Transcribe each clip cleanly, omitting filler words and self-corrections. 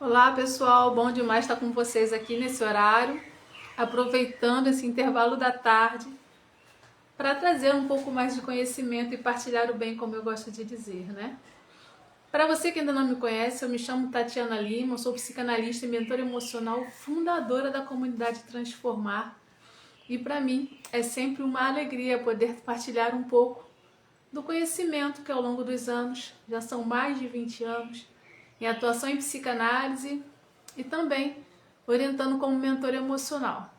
Olá pessoal, bom demais estar com vocês aqui nesse horário, aproveitando esse intervalo da tarde para trazer um pouco mais de conhecimento e partilhar o bem, como eu gosto de dizer, né? Para você que ainda não me conhece, eu me chamo Tatiana Lima, sou psicanalista e mentora emocional, fundadora da comunidade Transformar, e para mim é sempre uma alegria poder partilhar um pouco do conhecimento que ao longo dos anos, já são mais de 20 anos, em atuação em psicanálise e também orientando como mentor emocional.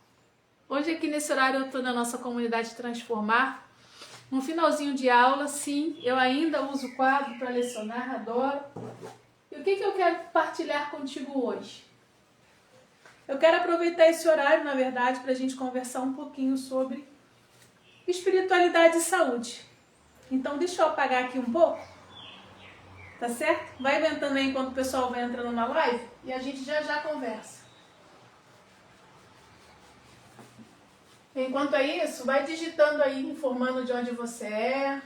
Hoje aqui nesse horário eu estou na nossa comunidade Transformar, no finalzinho de aula, sim, eu ainda uso o quadro para lecionar, adoro. E o que eu quero partilhar contigo hoje? Eu quero aproveitar esse horário, na verdade, para a gente conversar um pouquinho sobre espiritualidade e saúde. Então deixa eu apagar aqui um pouco. Tá certo? Vai inventando aí enquanto o pessoal vai entrando na live e a gente já conversa. Enquanto é isso, vai digitando aí, informando de onde você é.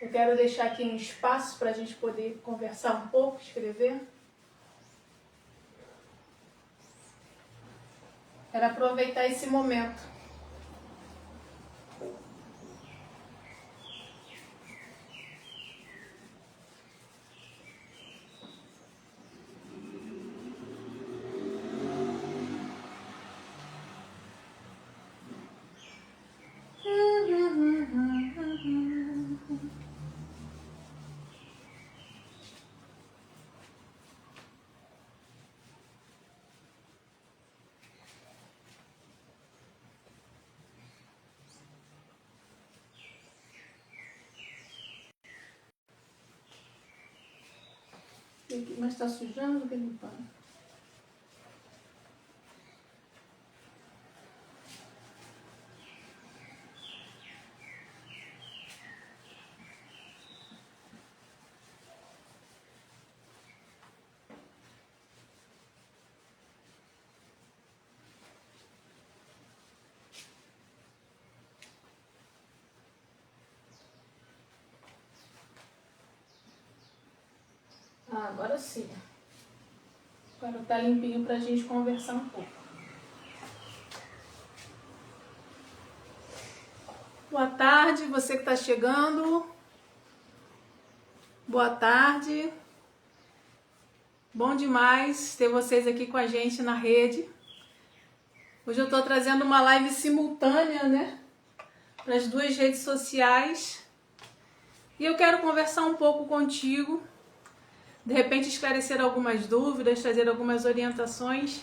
Eu quero deixar aqui um espaço para a gente poder conversar um pouco, escrever. Quero aproveitar esse momento. Mas está sujando o que limpando? Agora sim. Agora tá limpinho pra gente conversar um pouco. Boa tarde, você que está chegando. Boa tarde. Bom demais ter vocês aqui com a gente na rede. Hoje eu estou trazendo uma live simultânea, né? Para as duas redes sociais. E eu quero conversar um pouco contigo. De repente esclarecer algumas dúvidas, trazer algumas orientações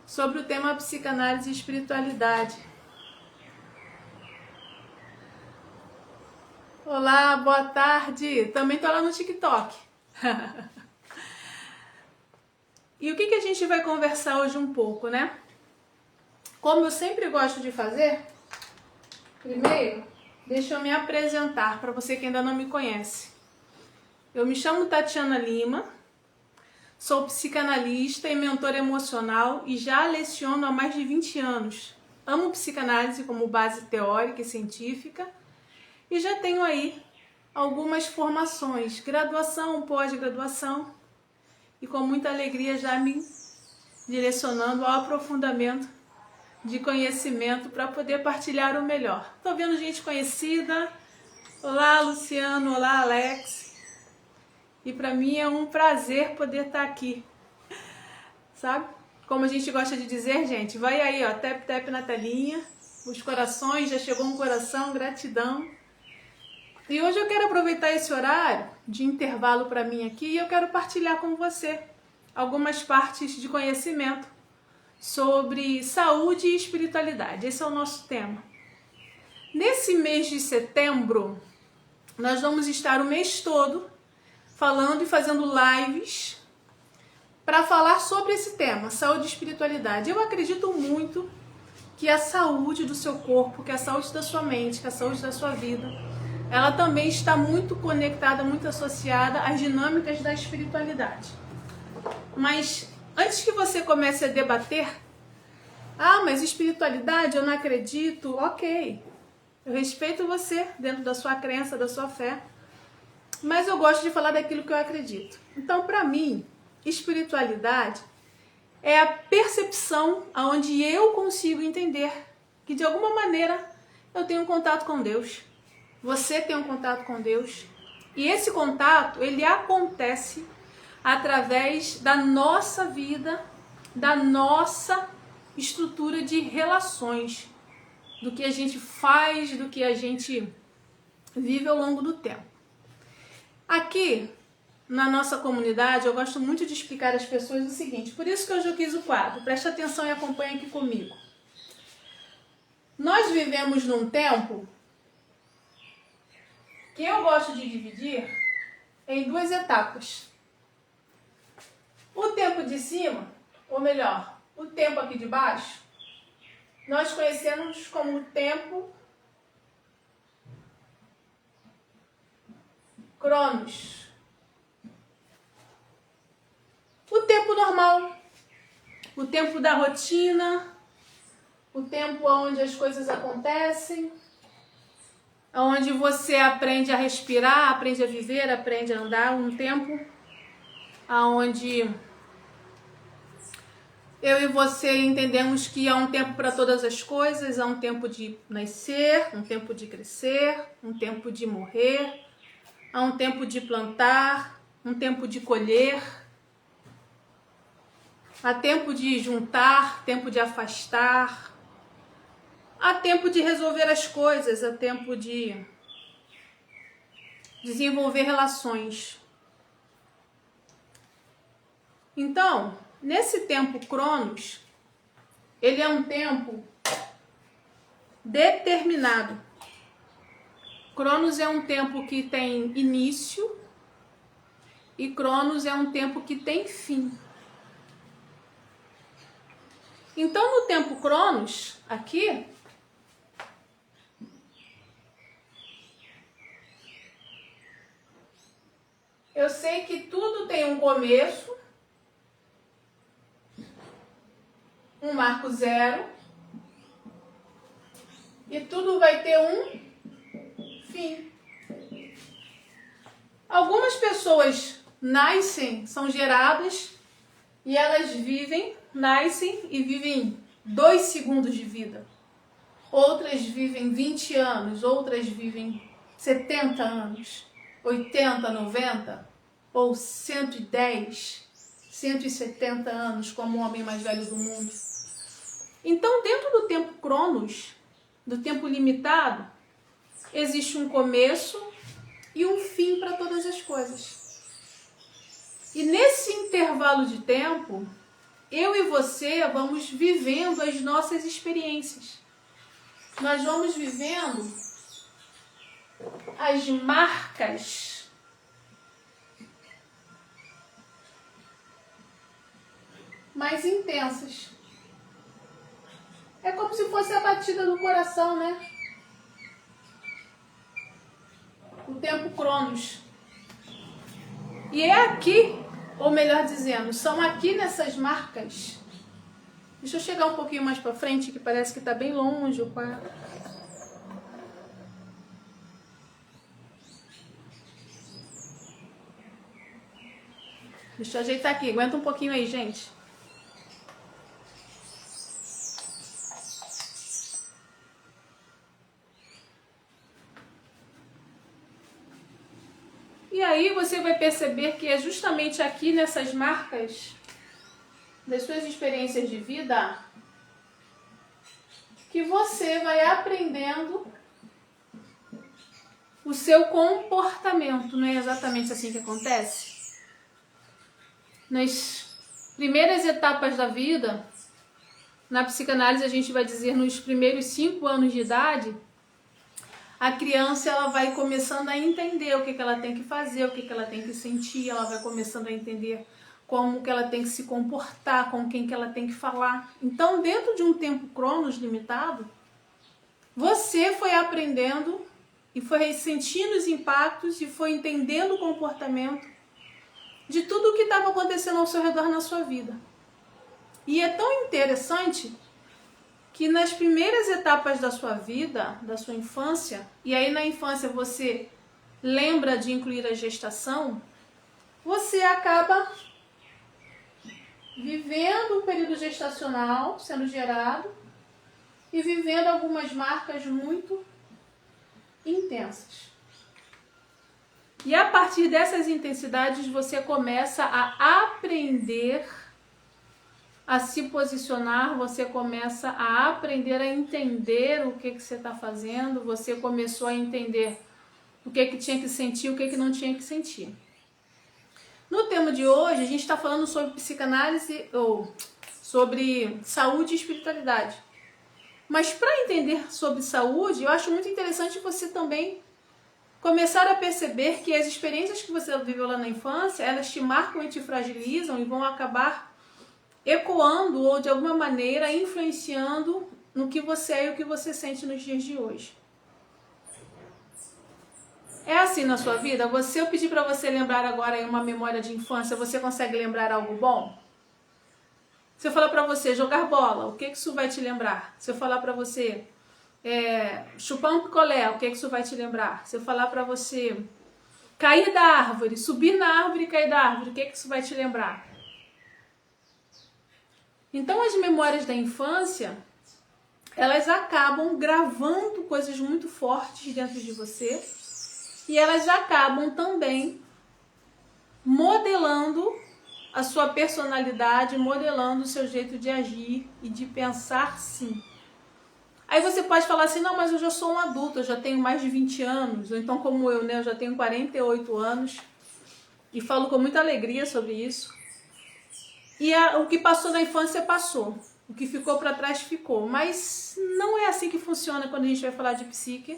sobre o tema psicanálise e espiritualidade. Olá, boa tarde. Também tô lá no TikTok. E o que a gente vai conversar hoje um pouco, né? Como eu sempre gosto de fazer, primeiro, deixa eu me apresentar para você que ainda não me conhece. Eu me chamo Tatiana Lima, sou psicanalista e mentora emocional e já leciono há mais de 20 anos. Amo psicanálise como base teórica e científica e já tenho aí algumas formações, graduação, pós-graduação e com muita alegria já me direcionando ao aprofundamento de conhecimento para poder partilhar o melhor. Tô vendo gente conhecida. Olá, Luciano. Olá, Alex. E para mim é um prazer poder estar aqui, sabe? Como a gente gosta de dizer, gente, vai aí, ó, tap tap na telinha, os corações, já chegou um coração, gratidão. E hoje eu quero aproveitar esse horário de intervalo para mim aqui e eu quero partilhar com você algumas partes de conhecimento sobre saúde e espiritualidade. Esse é o nosso tema. Nesse mês de setembro, nós vamos estar o mês todo falando e fazendo lives para falar sobre esse tema, saúde e espiritualidade. Eu acredito muito que a saúde do seu corpo, que a saúde da sua mente, que a saúde da sua vida, ela também está muito conectada, muito associada às dinâmicas da espiritualidade. Mas antes que você comece a debater, mas espiritualidade eu não acredito, ok. Eu respeito você dentro da sua crença, da sua fé. mas eu gosto de falar daquilo que eu acredito. Então, para mim, espiritualidade é a percepção onde eu consigo entender que de alguma maneira eu tenho um contato com Deus. Você tem um contato com Deus. E esse contato, ele acontece através da nossa vida, da nossa estrutura de relações, do que a gente faz, do que a gente vive ao longo do tempo. Aqui, na nossa comunidade, eu gosto muito de explicar às pessoas o seguinte, por isso que hoje eu quis o quadro, preste atenção e acompanhe aqui comigo. Nós vivemos num tempo que eu gosto de dividir em duas etapas. O tempo de cima, ou melhor, o tempo aqui de baixo, nós conhecemos como o tempo Cronos. O tempo normal, o tempo da rotina, o tempo onde as coisas acontecem, onde você aprende a respirar, aprende a viver, aprende a andar, um tempo onde eu e você entendemos que há um tempo para todas as coisas, há um tempo de nascer, um tempo de crescer, um tempo de morrer, há um tempo de plantar, um tempo de colher, há tempo de juntar, tempo de afastar, há tempo de resolver as coisas, há tempo de desenvolver relações. Então, nesse tempo Cronos, ele é um tempo determinado. Cronos é um tempo que tem início e Cronos é um tempo que tem fim. Então, no tempo Cronos, aqui, eu sei que tudo tem um começo, um marco zero, e tudo vai ter um fim. Algumas pessoas nascem, são geradas, e elas nascem e vivem 2 segundos de vida. Outras vivem 20 anos, outras vivem 70 anos, 80, 90, ou 110, 170 anos, como o homem mais velho do mundo. Então, dentro do tempo Cronos, do tempo limitado, existe um começo e um fim para todas as coisas. E nesse intervalo de tempo, eu e você vamos vivendo as nossas experiências. Nós vamos vivendo as marcas mais intensas. É como se fosse a batida do coração, né? O tempo Cronos. E é aqui, ou melhor dizendo, são aqui nessas marcas. Deixa eu chegar um pouquinho mais para frente, que parece que está bem longe o quadro. Deixa eu ajeitar aqui, aguenta um pouquinho aí, gente. E aí você vai perceber que é justamente aqui nessas marcas das suas experiências de vida que você vai aprendendo o seu comportamento. Não é exatamente assim que acontece? Nas primeiras etapas da vida, na psicanálise a gente vai dizer nos primeiros 5 anos de idade, a criança ela vai começando a entender o que ela tem que fazer, o que ela tem que sentir, ela vai começando a entender como que ela tem que se comportar, com quem que ela tem que falar. Então, dentro de um tempo Cronos limitado, você foi aprendendo e foi sentindo os impactos e foi entendendo o comportamento de tudo o que estava acontecendo ao seu redor na sua vida. E é tão interessante que nas primeiras etapas da sua vida, da sua infância, e aí na infância você lembra de incluir a gestação, você acaba vivendo o período gestacional sendo gerado e vivendo algumas marcas muito intensas. E a partir dessas intensidades você começa a aprender a se posicionar, você começa a aprender a entender o que você está fazendo, você começou a entender o que tinha que sentir, o que não tinha que sentir. No tema de hoje, a gente está falando sobre psicanálise, ou sobre saúde e espiritualidade. Mas para entender sobre saúde, eu acho muito interessante você também começar a perceber que as experiências que você viveu lá na infância, elas te marcam e te fragilizam e vão acabar ecoando ou de alguma maneira influenciando no que você é e o que você sente nos dias de hoje. É assim na sua vida? Se eu pedir para você lembrar agora em uma memória de infância, você consegue lembrar algo bom? Se eu falar para você jogar bola, o que isso vai te lembrar? Se eu falar para você chupar um picolé, o que isso vai te lembrar? Se eu falar para você cair da árvore, subir na árvore e cair da árvore, o que isso vai te lembrar? Então as memórias da infância, elas acabam gravando coisas muito fortes dentro de você e elas acabam também modelando a sua personalidade, modelando o seu jeito de agir e de pensar, sim. Aí você pode falar assim, não, mas eu já sou um adulto, eu já tenho mais de 20 anos, ou então como eu, né, eu já tenho 48 anos e falo com muita alegria sobre isso. E o que passou na infância passou, o que ficou para trás ficou, mas não é assim que funciona quando a gente vai falar de psique,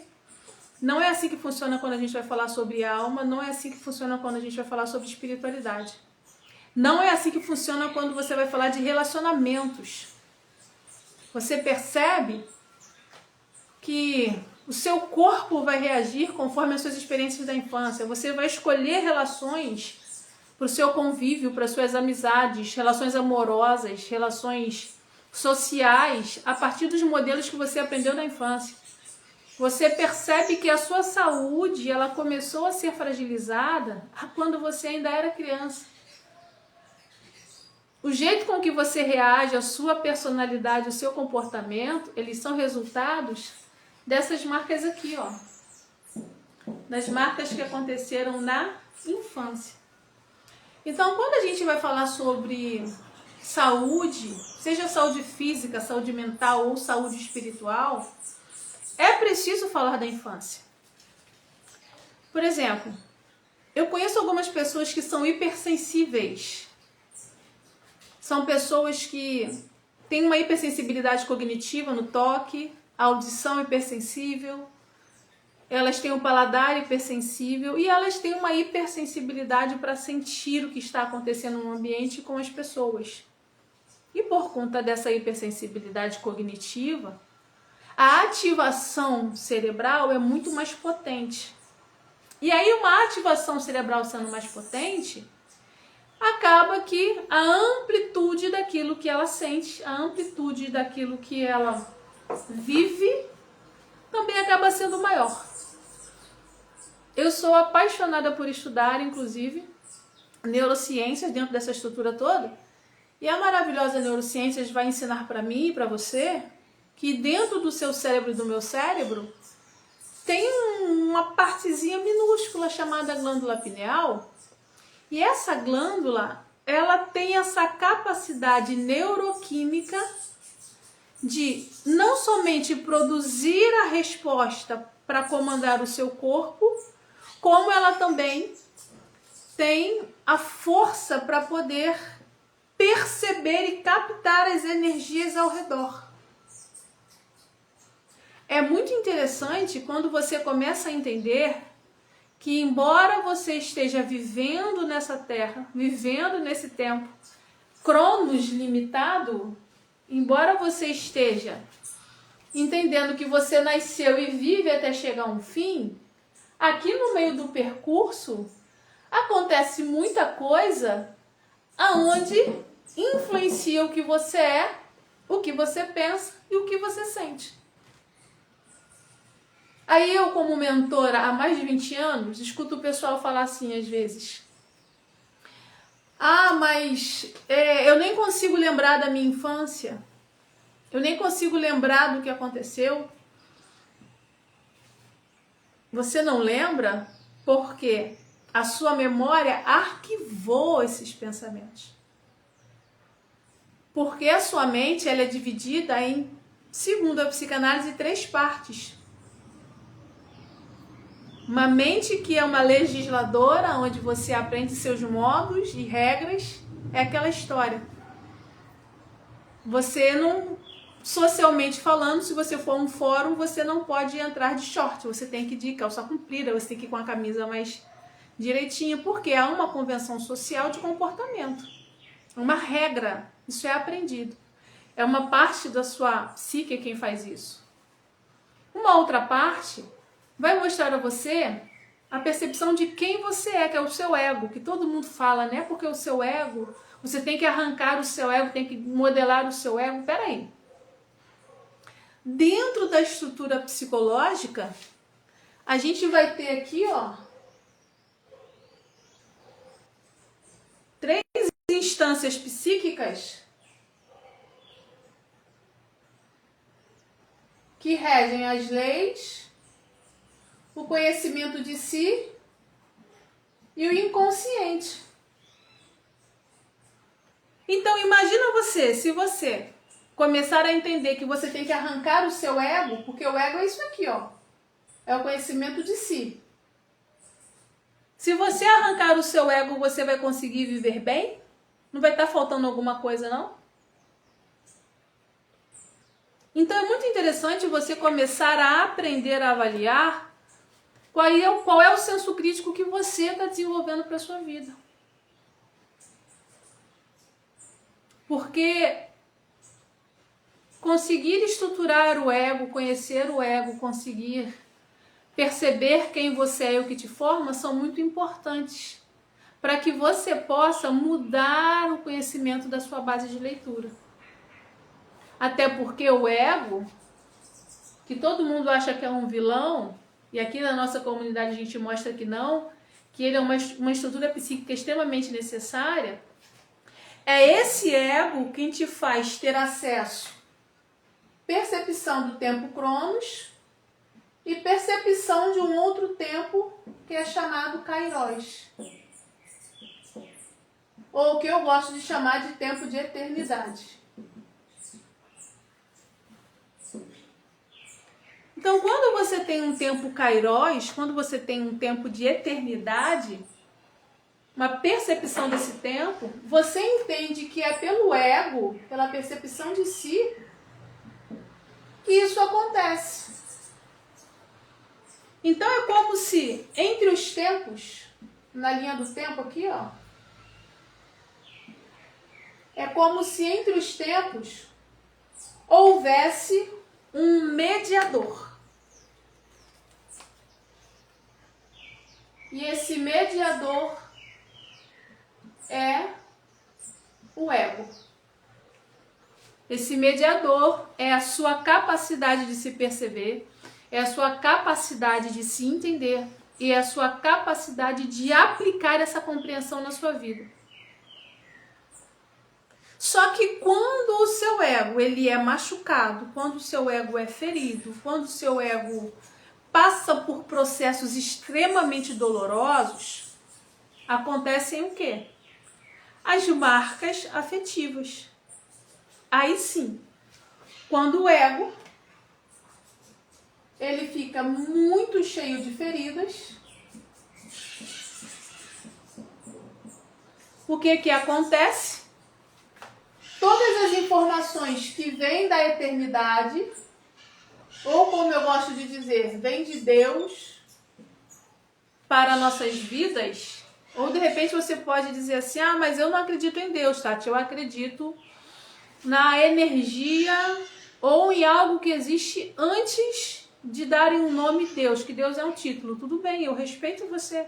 não é assim que funciona quando a gente vai falar sobre alma, não é assim que funciona quando a gente vai falar sobre espiritualidade. Não é assim que funciona quando você vai falar de relacionamentos. Você percebe que o seu corpo vai reagir conforme as suas experiências da infância. Você vai escolher relações para o seu convívio, para as suas amizades, relações amorosas, relações sociais, a partir dos modelos que você aprendeu na infância. Você percebe que a sua saúde ela começou a ser fragilizada quando você ainda era criança. O jeito com que você reage, a sua personalidade, o seu comportamento, eles são resultados dessas marcas aqui, ó. Das marcas que aconteceram na infância. Então, quando a gente vai falar sobre saúde, seja saúde física, saúde mental ou saúde espiritual, é preciso falar da infância. Por exemplo, eu conheço algumas pessoas que são hipersensíveis. São pessoas que têm uma hipersensibilidade cognitiva no toque, a audição hipersensível, elas têm um paladar hipersensível e elas têm uma hipersensibilidade para sentir o que está acontecendo no ambiente com as pessoas. E por conta dessa hipersensibilidade cognitiva, a ativação cerebral é muito mais potente. E aí uma ativação cerebral sendo mais potente, acaba que a amplitude daquilo que ela sente, a amplitude daquilo que ela vive, também acaba sendo maior. Eu sou apaixonada por estudar, inclusive, neurociências dentro dessa estrutura toda. E a maravilhosa neurociências vai ensinar para mim e para você que dentro do seu cérebro e do meu cérebro tem uma partezinha minúscula chamada glândula pineal. E essa glândula, ela tem essa capacidade neuroquímica de não somente produzir a resposta para comandar o seu corpo, como ela também tem a força para poder perceber e captar as energias ao redor. É muito interessante quando você começa a entender que, embora você esteja vivendo nessa terra, vivendo nesse tempo, cronos limitado, embora você esteja entendendo que você nasceu e vive até chegar a um fim, aqui no meio do percurso acontece muita coisa aonde influencia o que você é, o que você pensa e o que você sente. Aí eu, como mentora há mais de 20 anos, escuto o pessoal falar assim às vezes: ah, mas eu nem consigo lembrar da minha infância, eu nem consigo lembrar do que aconteceu. Você não lembra porque a sua memória arquivou esses pensamentos. Porque a sua mente ela é dividida em, segundo a psicanálise, 3 partes. Uma mente que é uma legisladora, onde você aprende seus modos e regras, é aquela história. Você não, socialmente falando, se você for a um fórum, você não pode entrar de short, você tem que ir de calça comprida, você tem que ir com a camisa mais direitinha, porque há uma convenção social de comportamento, uma regra, isso é aprendido. É uma parte da sua psique quem faz isso. Uma outra parte vai mostrar a você a percepção de quem você é, que é o seu ego, que todo mundo fala, né? Porque o seu ego, você tem que arrancar o seu ego, tem que modelar o seu ego. Peraí. Dentro da estrutura psicológica, a gente vai ter aqui, ó, 3 instâncias psíquicas que regem as leis, o conhecimento de si e o inconsciente. Então imagina você, se você começar a entender que você tem que arrancar o seu ego, porque o ego é isso aqui, ó. É o conhecimento de si. Se você arrancar o seu ego, você vai conseguir viver bem? Não vai estar faltando alguma coisa, não? Então é muito interessante você começar a aprender a avaliar qual é o senso crítico que você está desenvolvendo para a sua vida. Porque conseguir estruturar o ego, conhecer o ego, conseguir perceber quem você é e o que te forma são muito importantes para que você possa mudar o conhecimento da sua base de leitura. Até porque o ego, que todo mundo acha que é um vilão, e aqui na nossa comunidade a gente mostra que não, que ele é uma estrutura psíquica extremamente necessária, é esse ego quem te faz ter acesso à percepção do tempo Cronos e percepção de um outro tempo que é chamado Kairos. Ou que eu gosto de chamar de tempo de eternidade. Então, quando você tem um tempo Kairos, quando você tem um tempo de eternidade, uma percepção desse tempo, você entende que é pelo ego, pela percepção de si, que isso acontece. Então é como se entre os tempos, na linha do tempo aqui, ó, é como se entre os tempos houvesse um mediador. E esse mediador é o ego. Esse mediador é a sua capacidade de se perceber, é a sua capacidade de se entender e é a sua capacidade de aplicar essa compreensão na sua vida. Só que quando o seu ego ele é machucado, quando o seu ego é ferido, quando o seu ego passa por processos extremamente dolorosos, acontecem o quê? As marcas afetivas. Aí sim, quando o ego ele fica muito cheio de feridas, o que que acontece? Todas as informações que vêm da eternidade, ou como eu gosto de dizer, vêm de Deus para nossas vidas, ou de repente você pode dizer assim, ah, mas eu não acredito em Deus, Tati, eu acredito na energia ou em algo que existe antes de darem um nome Deus, que Deus é um título. Tudo bem, eu respeito você.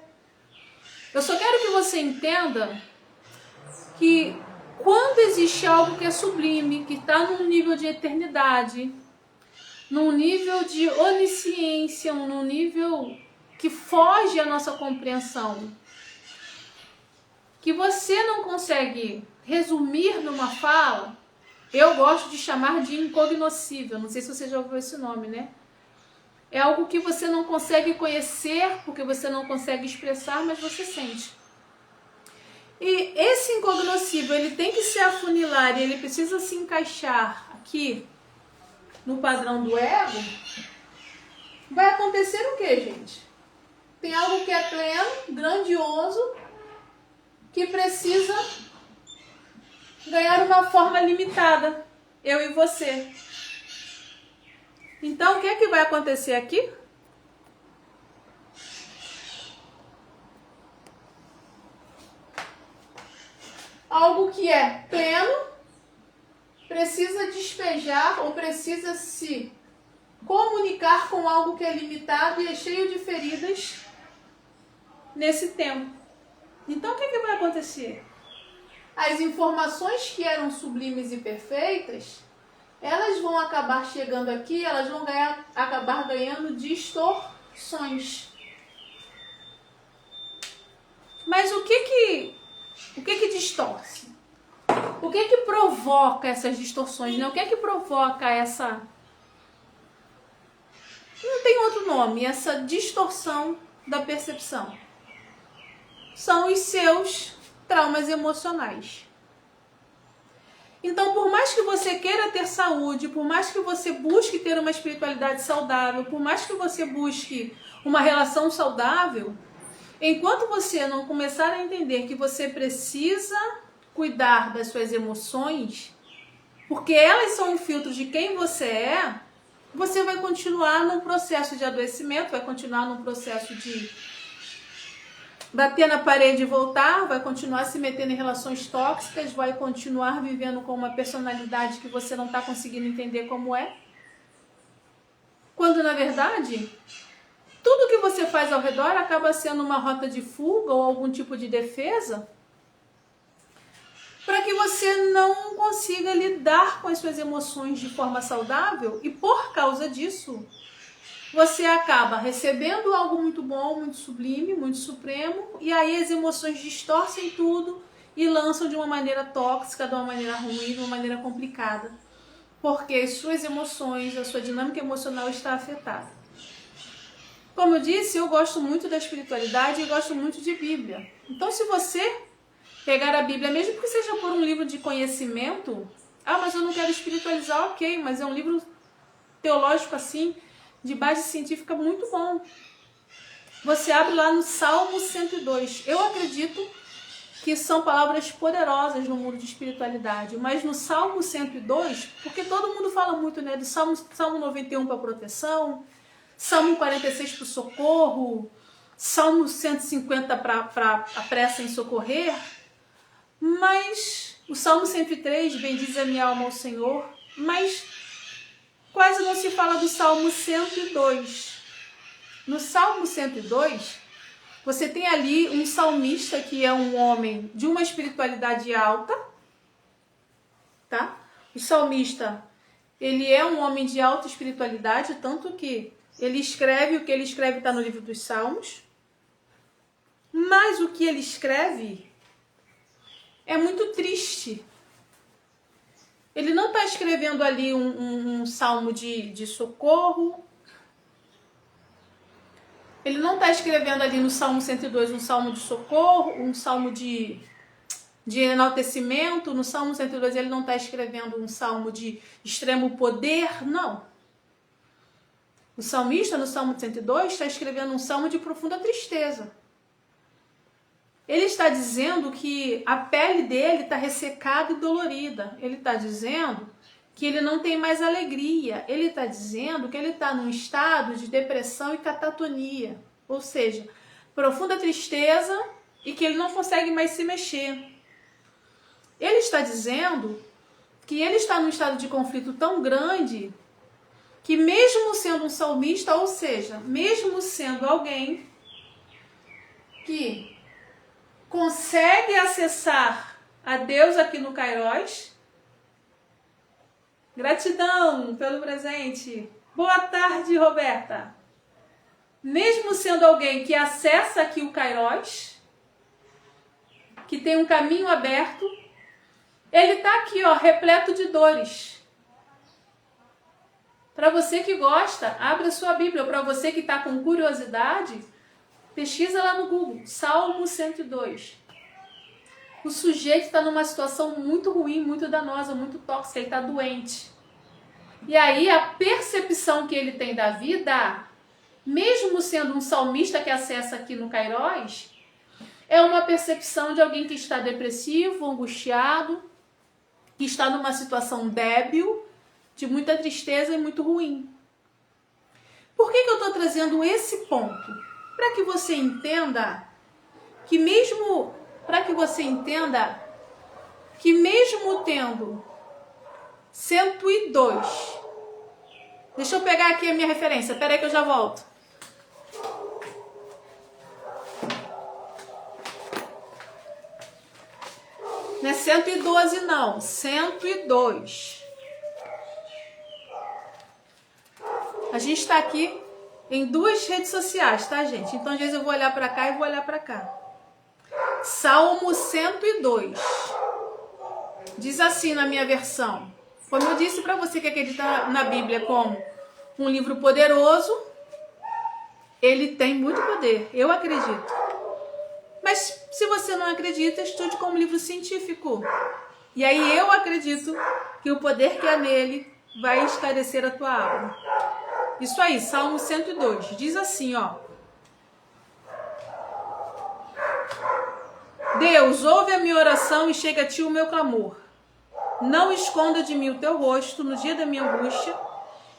Eu só quero que você entenda que quando existe algo que é sublime, que está num nível de eternidade, num nível de onisciência, num nível que foge à nossa compreensão, que você não consegue resumir numa fala. Eu gosto de chamar de incognoscível, não sei se você já ouviu esse nome, né? É algo que você não consegue conhecer, porque você não consegue expressar, mas você sente. E esse incognoscível, ele tem que se afunilar e ele precisa se encaixar aqui no padrão do ego. Vai acontecer o que, gente? Tem algo que é pleno, grandioso, que precisa ganhar uma forma limitada, eu e você. Então, o que é que vai acontecer aqui? Algo que é pleno precisa despejar ou precisa se comunicar com algo que é limitado e é cheio de feridas nesse tempo. Então, o que é que vai acontecer? As informações que eram sublimes e perfeitas, elas vão acabar chegando aqui, elas vão acabar ganhando distorções. Mas o que distorce? O que provoca essas distorções? Né? O que provoca essa... Não tem outro nome, essa distorção da percepção. São os seus traumas emocionais. Então, por mais que você queira ter saúde, por mais que você busque ter uma espiritualidade saudável, por mais que você busque uma relação saudável, enquanto você não começar a entender que você precisa cuidar das suas emoções, porque elas são um filtro de quem você vai continuar num processo de adoecimento, vai continuar num processo de bater na parede e voltar, vai continuar se metendo em relações tóxicas, vai continuar vivendo com uma personalidade que você não está conseguindo entender como é. Quando, na verdade, tudo que você faz ao redor acaba sendo uma rota de fuga ou algum tipo de defesa para que você não consiga lidar com as suas emoções de forma saudável e, por causa disso, você acaba recebendo algo muito bom, muito sublime, muito supremo, e aí as emoções distorcem tudo e lançam de uma maneira tóxica, de uma maneira ruim, de uma maneira complicada. Porque as suas emoções, a sua dinâmica emocional está afetada. Como eu disse, eu gosto muito da espiritualidade e gosto muito de Bíblia. Então, se você pegar a Bíblia, mesmo que seja por um livro de conhecimento, mas eu não quero espiritualizar, ok, mas é um livro teológico assim, de base científica muito bom. Você abre lá no Salmo 102. Eu acredito que são palavras poderosas no mundo de espiritualidade, mas no Salmo 102, porque todo mundo fala muito, né, do Salmo 91 para proteção, Salmo 46 para o socorro, Salmo 150 para a pressa em socorrer, mas o Salmo 103, bendize a minha alma ao Senhor, mas quase não se fala do Salmo 102. No Salmo 102, você tem ali um salmista que é um homem de uma espiritualidade alta, tá? O salmista, ele é um homem de alta espiritualidade, tanto que ele escreve, o que ele escreve está no livro dos Salmos, mas o que ele escreve é muito triste. Ele não está escrevendo ali um salmo de socorro. Ele não está escrevendo ali no Salmo 102 um salmo de socorro, um salmo de enaltecimento. No Salmo 102 ele não está escrevendo um salmo de extremo poder, não. O salmista, no Salmo 102, está escrevendo um salmo de profunda tristeza. Ele está dizendo que a pele dele está ressecada e dolorida. Ele está dizendo que ele não tem mais alegria. Ele está dizendo que ele está num estado de depressão e catatonia. Ou seja, profunda tristeza e que ele não consegue mais se mexer. Ele está dizendo que ele está num estado de conflito tão grande que mesmo sendo um salmista, ou seja, mesmo sendo alguém que consegue acessar a Deus aqui no Kairos. Gratidão pelo presente. Boa tarde, Roberta. Mesmo sendo alguém que acessa aqui o Kairos, que tem um caminho aberto, ele está aqui, ó, repleto de dores. Para você que gosta, abre a sua Bíblia. Para você que está com curiosidade, pesquisa lá no Google, Salmo 102. O sujeito está numa situação muito ruim, muito danosa, muito tóxica, ele está doente. E aí a percepção que ele tem da vida, mesmo sendo um salmista que acessa aqui no Kairos, é uma percepção de alguém que está depressivo, angustiado, que está numa situação débil, de muita tristeza e muito ruim. Por que eu estou trazendo esse ponto? Para que você entenda que mesmo tendo 102, deixa eu pegar aqui a minha referência, peraí que eu já volto. Não é 112 não, 102. A gente está aqui em duas redes sociais, tá, gente? Então, às vezes eu vou olhar para cá e vou olhar para cá. Salmo 102. Diz assim na minha versão. Como eu disse para você que acredita na Bíblia como um livro poderoso, ele tem muito poder, eu acredito. Mas se você não acredita, estude como livro científico. E aí eu acredito que o poder que há nele vai esclarecer a tua alma. Isso aí, Salmo 102, diz assim, ó. Deus, ouve a minha oração e chega a ti o meu clamor. Não esconda de mim o teu rosto no dia da minha angústia.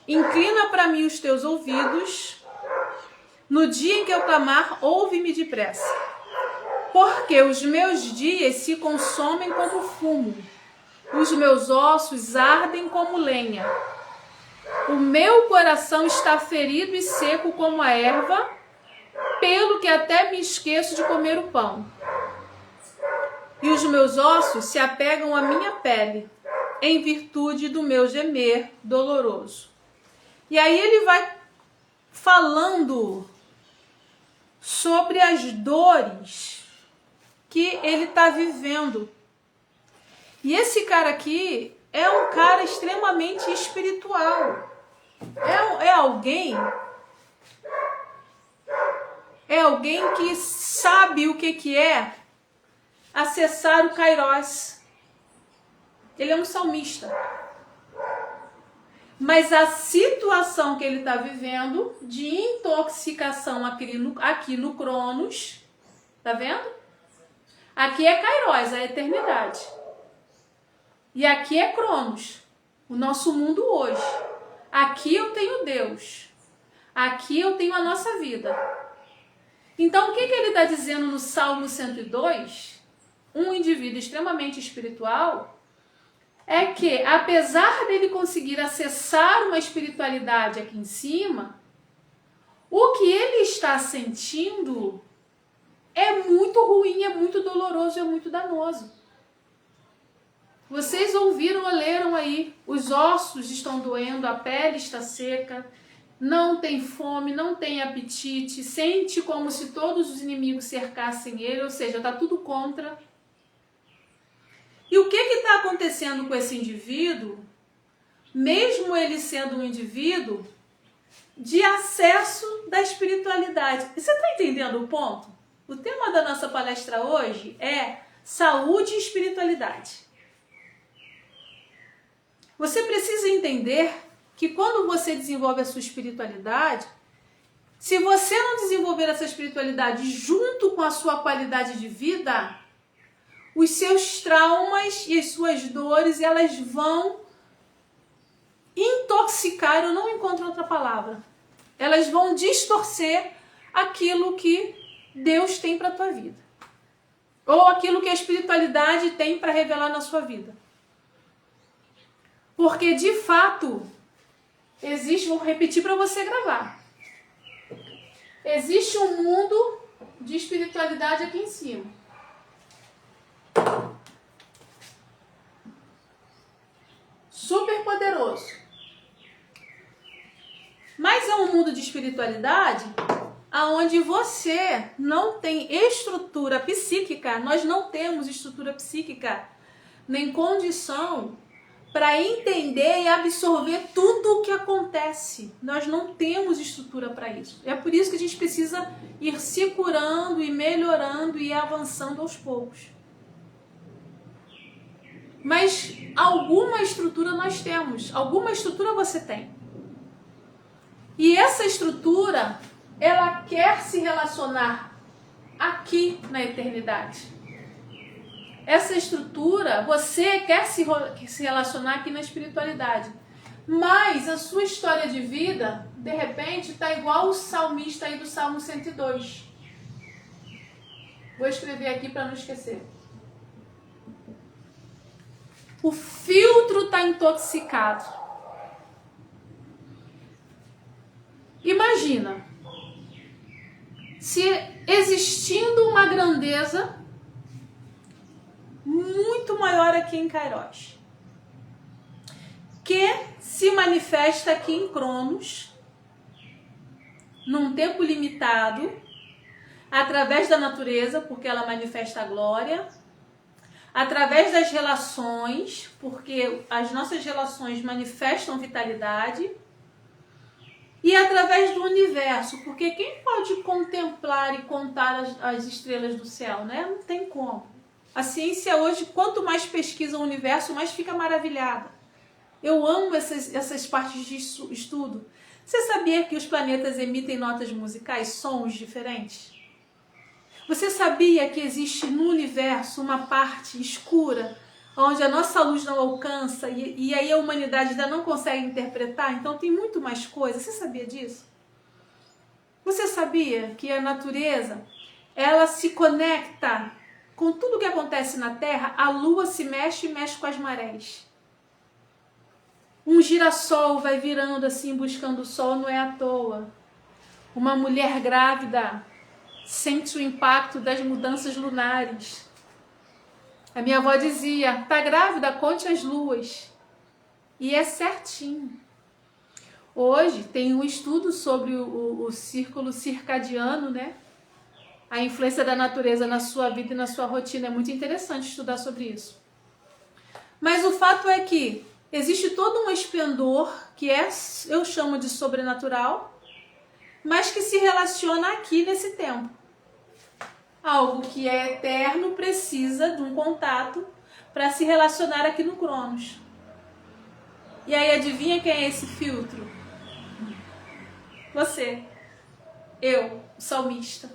Inclina para mim os teus ouvidos. No dia em que eu clamar, ouve-me depressa. Porque os meus dias se consomem como fumo. Os meus ossos ardem como lenha. O meu coração está ferido e seco como a erva, pelo que até me esqueço de comer o pão. E os meus ossos se apegam à minha pele, em virtude do meu gemer doloroso. E aí ele vai falando sobre as dores que ele está vivendo. E esse cara aqui é um cara extremamente espiritual. É alguém que sabe o que é acessar o Kairos. Ele é um salmista. Mas a situação que ele está vivendo de intoxicação aqui no Cronos, tá vendo? Aqui é Kairos, a eternidade. E aqui é Cronos, o nosso mundo hoje. Aqui eu tenho Deus. Aqui eu tenho a nossa vida. Então, o que ele está dizendo no Salmo 102? Um indivíduo extremamente espiritual é que, apesar dele conseguir acessar uma espiritualidade aqui em cima, o que ele está sentindo é muito ruim, é muito doloroso, é muito danoso. Vocês ouviram ou leram aí, os ossos estão doendo, a pele está seca, não tem fome, não tem apetite, sente como se todos os inimigos cercassem ele, ou seja, está tudo contra. E o que está acontecendo com esse indivíduo, mesmo ele sendo um indivíduo de acesso da espiritualidade? Você está entendendo o ponto? O tema da nossa palestra hoje é saúde e espiritualidade. Você precisa entender que quando você desenvolve a sua espiritualidade, se você não desenvolver essa espiritualidade junto com a sua qualidade de vida, os seus traumas e as suas dores, elas vão intoxicar, eu não encontro outra palavra. Elas vão distorcer aquilo que Deus tem para a tua vida. Ou aquilo que a espiritualidade tem para revelar na sua vida. Porque, de fato, existe, vou repetir para você gravar, existe um mundo de espiritualidade aqui em cima. Super poderoso. um mundo de espiritualidade aonde você não tem estrutura psíquica, nós não temos estrutura psíquica nem condição para entender e absorver tudo o que acontece. Nós não temos estrutura para isso. É por isso que a gente precisa ir se curando e melhorando e avançando aos poucos. Mas alguma estrutura nós temos, alguma estrutura você tem. E essa estrutura, ela quer se relacionar aqui na eternidade. Essa estrutura, você quer se relacionar aqui na espiritualidade. Mas a sua história de vida, de repente, está igual o salmista aí do Salmo 102. Vou escrever aqui para não esquecer. O filtro está intoxicado. Imagina, se existindo uma grandeza muito maior aqui em Kairos, que se manifesta aqui em Cronos, num tempo limitado, através da natureza, porque ela manifesta a glória, através das relações, porque as nossas relações manifestam vitalidade, e através do universo, porque quem pode contemplar e contar as estrelas do céu, né? Não tem como. A ciência hoje, quanto mais pesquisa o universo, mais fica maravilhada. Eu amo essas partes de estudo. Você sabia que os planetas emitem notas musicais, sons diferentes? Você sabia que existe no universo uma parte escura, onde a nossa luz não alcança e aí a humanidade ainda não consegue interpretar? Então tem muito mais coisa. Você sabia disso? Você sabia que a natureza, ela se conecta com tudo que acontece na Terra? A Lua se mexe e mexe com as marés. Um girassol vai virando assim, buscando o sol, não é à toa. Uma mulher grávida sente o impacto das mudanças lunares. A minha avó dizia, tá grávida, conte as luas. E é certinho. Hoje tem um estudo sobre o círculo circadiano, né? A influência da natureza na sua vida e na sua rotina. É muito interessante estudar sobre isso. Mas o fato é que existe todo um esplendor que eu chamo de sobrenatural, mas que se relaciona aqui nesse tempo. Algo que é eterno precisa de um contato para se relacionar aqui no Cronos. E aí adivinha quem é esse filtro? Você, eu, o salmista.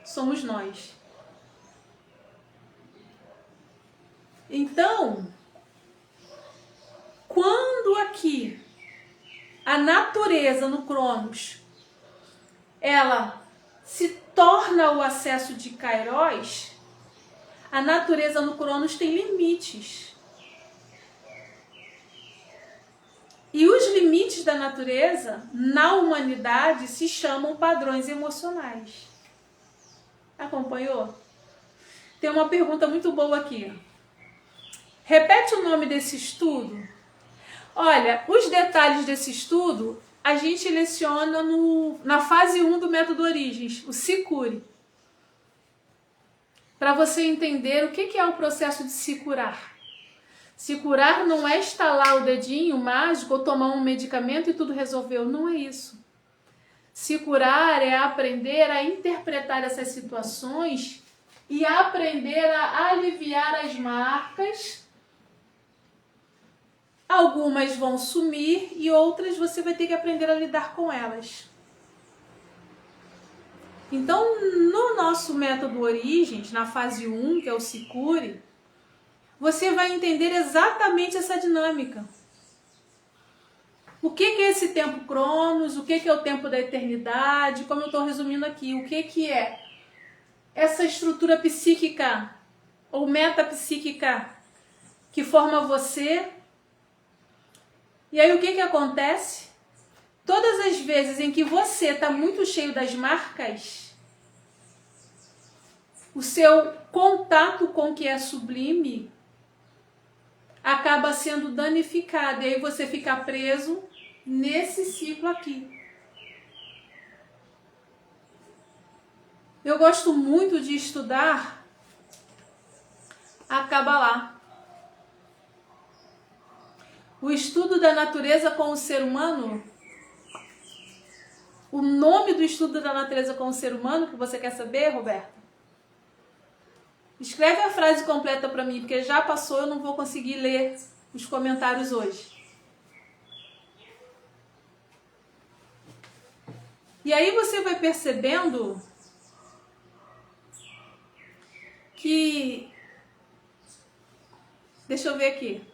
Somos nós. Então, quando aqui a natureza no Cronos, ela se torna o acesso de Kairos, a natureza no Cronos tem limites. E os limites da natureza, na humanidade, se chamam padrões emocionais. Acompanhou? Tem uma pergunta muito boa aqui. Repete o nome desse estudo. Olha, os detalhes desse estudo a gente leciona na fase 1 do método Origens, o se cure. Para você entender o que é o processo de se curar. Se curar não é estalar o dedinho mágico ou tomar um medicamento e tudo resolveu. Não é isso. Se curar é aprender a interpretar essas situações e aprender a aliviar as marcas. Algumas vão sumir e outras você vai ter que aprender a lidar com elas. Então, no nosso método Origens, na fase 1, que é o se cure, você vai entender exatamente essa dinâmica. O que é esse tempo Cronos, o que é o tempo da eternidade, como eu estou resumindo aqui, o que é essa estrutura psíquica ou metapsíquica que forma você. E aí o que acontece? Todas as vezes em que você está muito cheio das marcas, o seu contato com o que é sublime acaba sendo danificado. E aí você fica preso nesse ciclo aqui. Eu gosto muito de estudar a Kabbalah. O estudo da natureza com o ser humano. O nome do estudo da natureza com o ser humano que você quer saber, Roberta? Escreve a frase completa para mim, porque já passou, eu não vou conseguir ler os comentários hoje. E aí você vai percebendo que... Deixa eu ver aqui.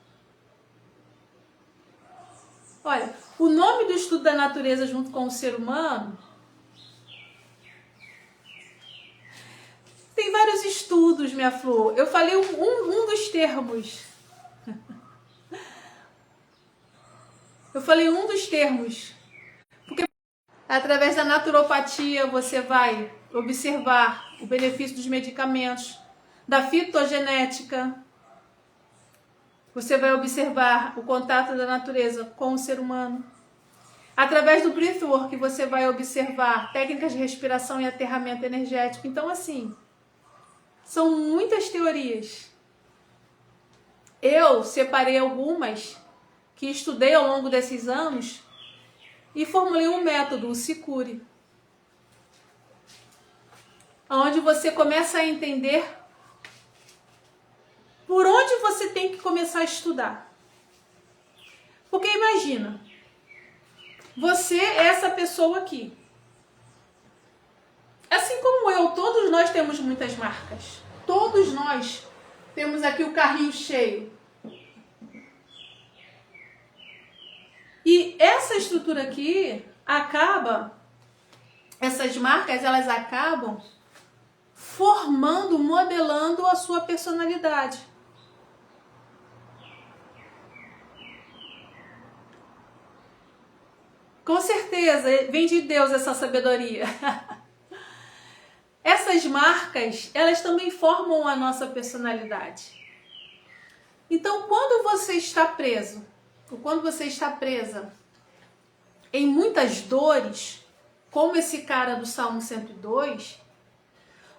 Olha, o nome do estudo da natureza junto com o ser humano... Tem vários estudos, minha flor. Eu falei um dos termos. Eu falei um dos termos. Porque através da naturopatia você vai observar o benefício dos medicamentos, da fitogenética. Você vai observar o contato da natureza com o ser humano. Através do breathwork você vai observar técnicas de respiração e aterramento energético. Então, assim, são muitas teorias. Eu separei algumas que estudei ao longo desses anos e formulei um método, o Sicuri, onde você começa a entender por onde você tem que começar a estudar. Porque imagina, você é essa pessoa aqui. Assim como eu, todos nós temos muitas marcas. Todos nós temos aqui o carrinho cheio. E essa estrutura aqui essas marcas, elas acabam formando, modelando a sua personalidade. Com certeza, vem de Deus essa sabedoria. Essas marcas, elas também formam a nossa personalidade. Então, quando você está preso, ou quando você está presa em muitas dores, como esse cara do Salmo 102,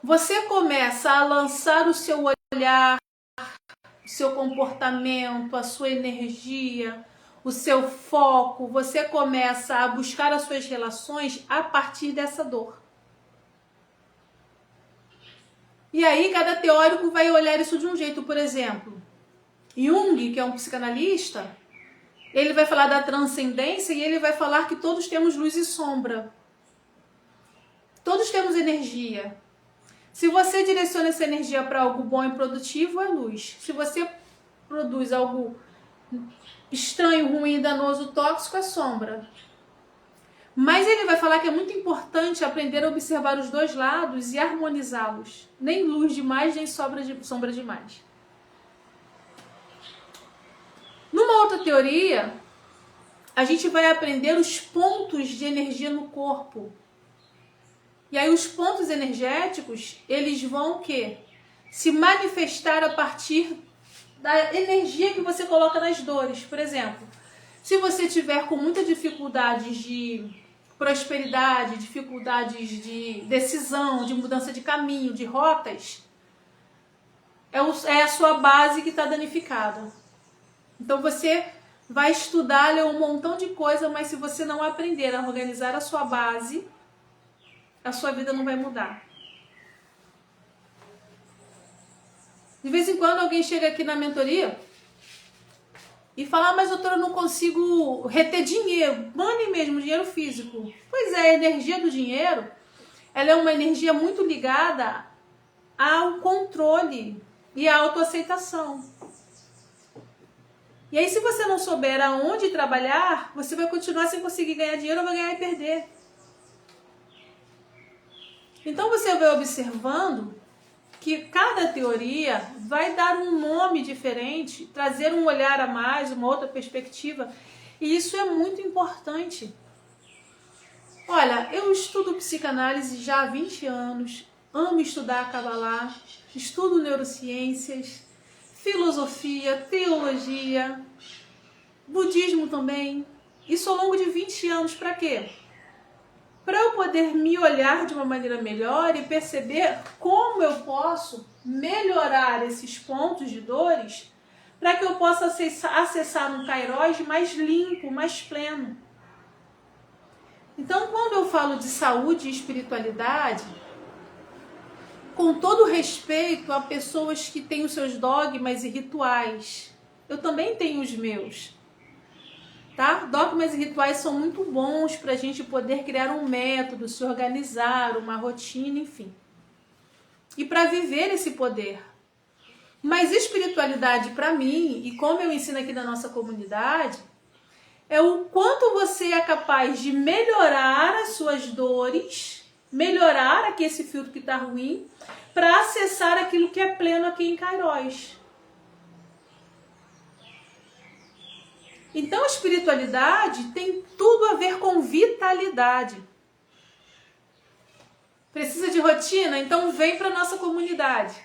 você começa a lançar o seu olhar, o seu comportamento, a sua energia, o seu foco, você começa a buscar as suas relações a partir dessa dor. E aí cada teórico vai olhar isso de um jeito. Por exemplo, Jung, que é um psicanalista, ele vai falar da transcendência e ele vai falar que todos temos luz e sombra. Todos temos energia. Se você direciona essa energia para algo bom e produtivo, é luz. Se você produz algo estranho, ruim, danoso, tóxico, é sombra. Mas ele vai falar que é muito importante aprender a observar os dois lados e harmonizá-los. Nem luz demais, nem sombra demais. Numa outra teoria, a gente vai aprender os pontos de energia no corpo. E aí os pontos energéticos, eles vão o quê? Se manifestar a partir da energia que você coloca nas dores. Por exemplo, se você tiver com muita dificuldade de prosperidade, dificuldades de decisão, de mudança de caminho, de rotas, é a sua base que está danificada. Então você vai estudar, ler um montão de coisa, mas se você não aprender a organizar a sua base, a sua vida não vai mudar. De vez em quando alguém chega aqui na mentoria e fala, mas doutora, eu não consigo reter dinheiro, money mesmo, dinheiro físico. Pois é, a energia do dinheiro, ela é uma energia muito ligada ao controle e à autoaceitação. E aí se você não souber aonde trabalhar, você vai continuar sem conseguir ganhar dinheiro ou vai ganhar e perder. Então você vai observando que cada teoria vai dar um nome diferente, trazer um olhar a mais, uma outra perspectiva, e isso é muito importante. Olha, eu estudo psicanálise já há 20 anos, amo estudar a Kabbalah, estudo neurociências, filosofia, teologia, budismo também. Isso ao longo de 20 anos, para quê? para eu poder me olhar de uma maneira melhor e perceber como eu posso melhorar esses pontos de dores para que eu possa acessar um Kairos mais limpo, mais pleno. Então, quando eu falo de saúde e espiritualidade, com todo respeito a pessoas que têm os seus dogmas e rituais, eu também tenho os meus. Tá? Dogmas e rituais são muito bons para a gente poder criar um método, se organizar, uma rotina, enfim. E para viver esse poder. Mas espiritualidade para mim, e como eu ensino aqui na nossa comunidade, é o quanto você é capaz de melhorar as suas dores, melhorar aqui esse filtro que está ruim, para acessar aquilo que é pleno aqui em Kairos. Então a espiritualidade tem tudo a ver com vitalidade. Precisa de rotina? Então vem para a nossa comunidade.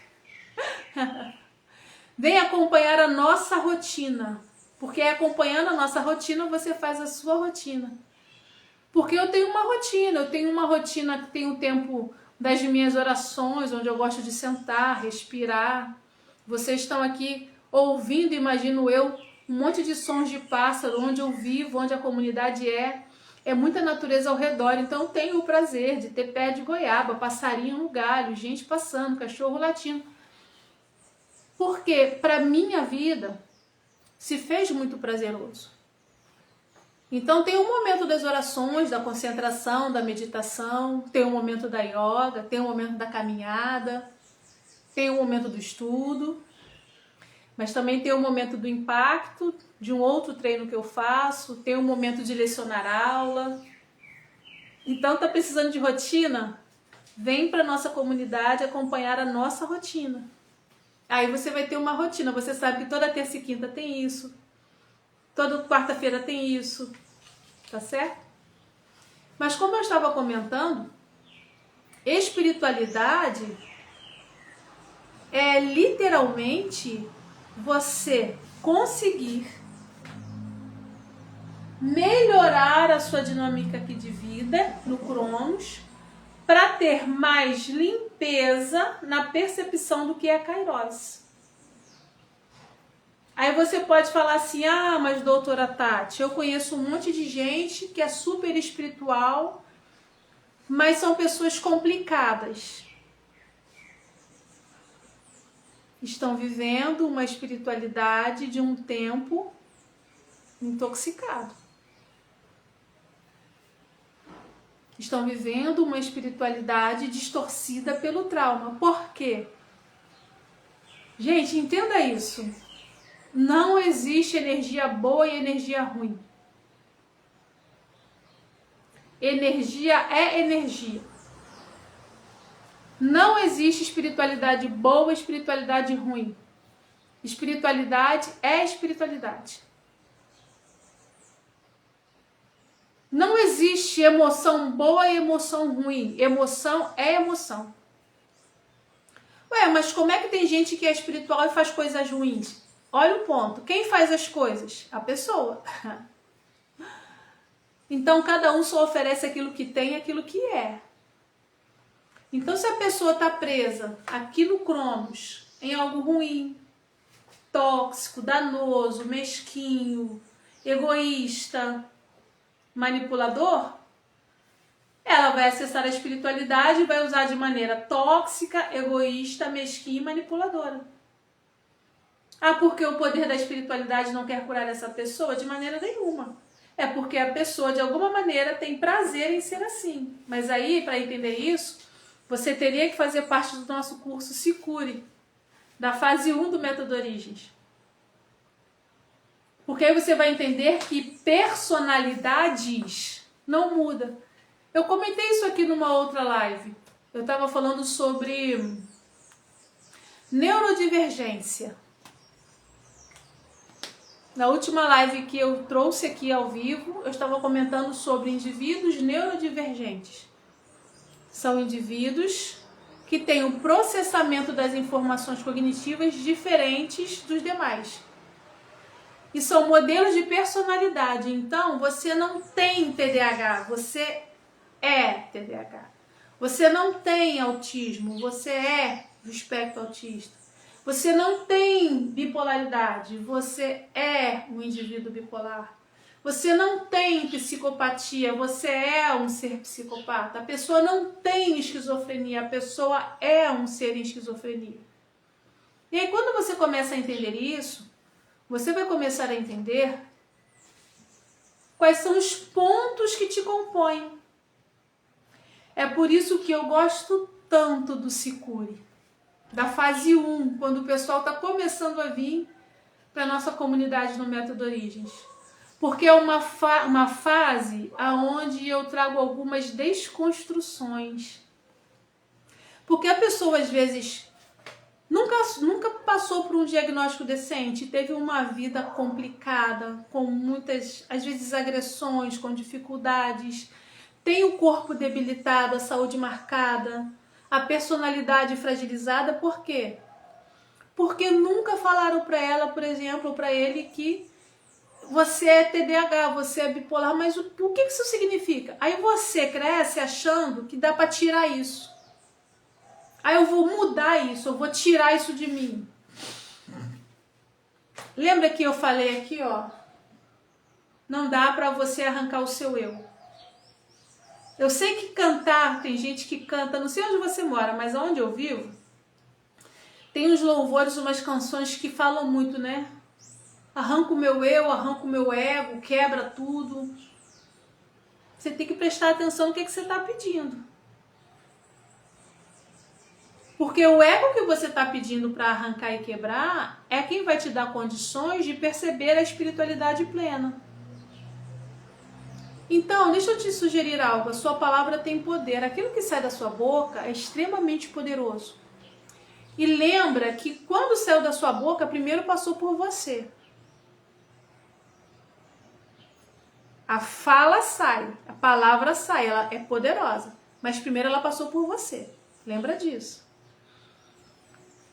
Vem acompanhar a nossa rotina. Porque acompanhando a nossa rotina, você faz a sua rotina. Porque eu tenho uma rotina que tem o tempo das minhas orações, onde eu gosto de sentar, respirar. Vocês estão aqui ouvindo, imagino eu, um monte de sons de pássaro, onde eu vivo, onde a comunidade é muita natureza ao redor. Então eu tenho o prazer de ter pé de goiaba, passarinho no galho, gente passando, cachorro latindo. Porque para minha vida se fez muito prazeroso. Então tem um momento das orações, da concentração, da meditação, tem um momento da yoga, tem um momento da caminhada, tem um momento do estudo, mas também tem um momento do impacto, de um outro treino que eu faço, tem um momento de lecionar aula. Então tá precisando de rotina? Vem para nossa comunidade acompanhar a nossa rotina. Aí você vai ter uma rotina, você sabe que toda terça e quinta tem isso, toda quarta-feira tem isso, tá certo? Mas como eu estava comentando, espiritualidade é literalmente você conseguir melhorar a sua dinâmica aqui de vida no Cronos para ter mais limpeza na percepção do que é Kairos. Aí você pode falar assim, mas doutora Tati, eu conheço um monte de gente que é super espiritual, mas são pessoas complicadas. Estão vivendo uma espiritualidade de um tempo intoxicado. Estão vivendo uma espiritualidade distorcida pelo trauma. Por quê? Gente, entenda isso. Não existe energia boa e energia ruim. Energia é energia. Não existe espiritualidade boa e espiritualidade ruim. Espiritualidade é espiritualidade. Não existe emoção boa e emoção ruim. Emoção é emoção. Ué, mas como é que tem gente que é espiritual e faz coisas ruins? Olha o ponto. Quem faz as coisas? A pessoa. Então, cada um só oferece aquilo que tem e aquilo que é. Então, se a pessoa está presa aqui no Cronos, em algo ruim, tóxico, danoso, mesquinho, egoísta, manipulador, ela vai acessar a espiritualidade e vai usar de maneira tóxica, egoísta, mesquinha e manipuladora. Porque o poder da espiritualidade não quer curar essa pessoa? De maneira nenhuma. É porque a pessoa, de alguma maneira, tem prazer em ser assim. Mas aí, para entender isso, você teria que fazer parte do nosso curso Se Cure, da fase 1 do Método Origens. Porque aí você vai entender que personalidades não mudam. Eu comentei isso aqui numa outra live. Eu estava falando sobre neurodivergência. Na última live que eu trouxe aqui ao vivo, eu estava comentando sobre indivíduos neurodivergentes. São indivíduos que têm um processamento das informações cognitivas diferentes dos demais. E são modelos de personalidade. Então, você não tem TDAH, você é TDAH. Você não tem autismo, você é do espectro autista. Você não tem bipolaridade, você é um indivíduo bipolar. Você não tem psicopatia, você é um ser psicopata. A pessoa não tem esquizofrenia, a pessoa é um ser em esquizofrenia. E aí quando você começa a entender isso, você vai começar a entender quais são os pontos que te compõem. É por isso que eu gosto tanto do Sicuri, da fase 1, quando o pessoal está começando a vir para a nossa comunidade no Método Origens. Porque é uma fase onde eu trago algumas desconstruções. Porque a pessoa, às vezes, nunca passou por um diagnóstico decente, teve uma vida complicada, com muitas, às vezes, agressões, com dificuldades, tem o corpo debilitado, a saúde marcada, a personalidade fragilizada. Por quê? Porque nunca falaram para ela, por exemplo, para ele que você é TDAH, você é bipolar, mas o que isso significa? Aí você cresce achando que dá para tirar isso. Aí eu vou mudar isso, eu vou tirar isso de mim. Lembra que eu falei aqui, ó? Não dá para você arrancar o seu eu. Eu sei que cantar, tem gente que canta, não sei onde você mora, mas onde eu vivo, tem uns louvores, umas canções que falam muito, né? Arranca o meu eu, arranca o meu ego, quebra tudo. Você tem que prestar atenção no que você está pedindo. Porque o ego que você está pedindo para arrancar e quebrar é quem vai te dar condições de perceber a espiritualidade plena. Então, deixa eu te sugerir algo. A sua palavra tem poder. Aquilo que sai da sua boca é extremamente poderoso. E lembra que quando saiu da sua boca, primeiro passou por você. A fala sai, a palavra sai, ela é poderosa. Mas primeiro ela passou por você. Lembra disso.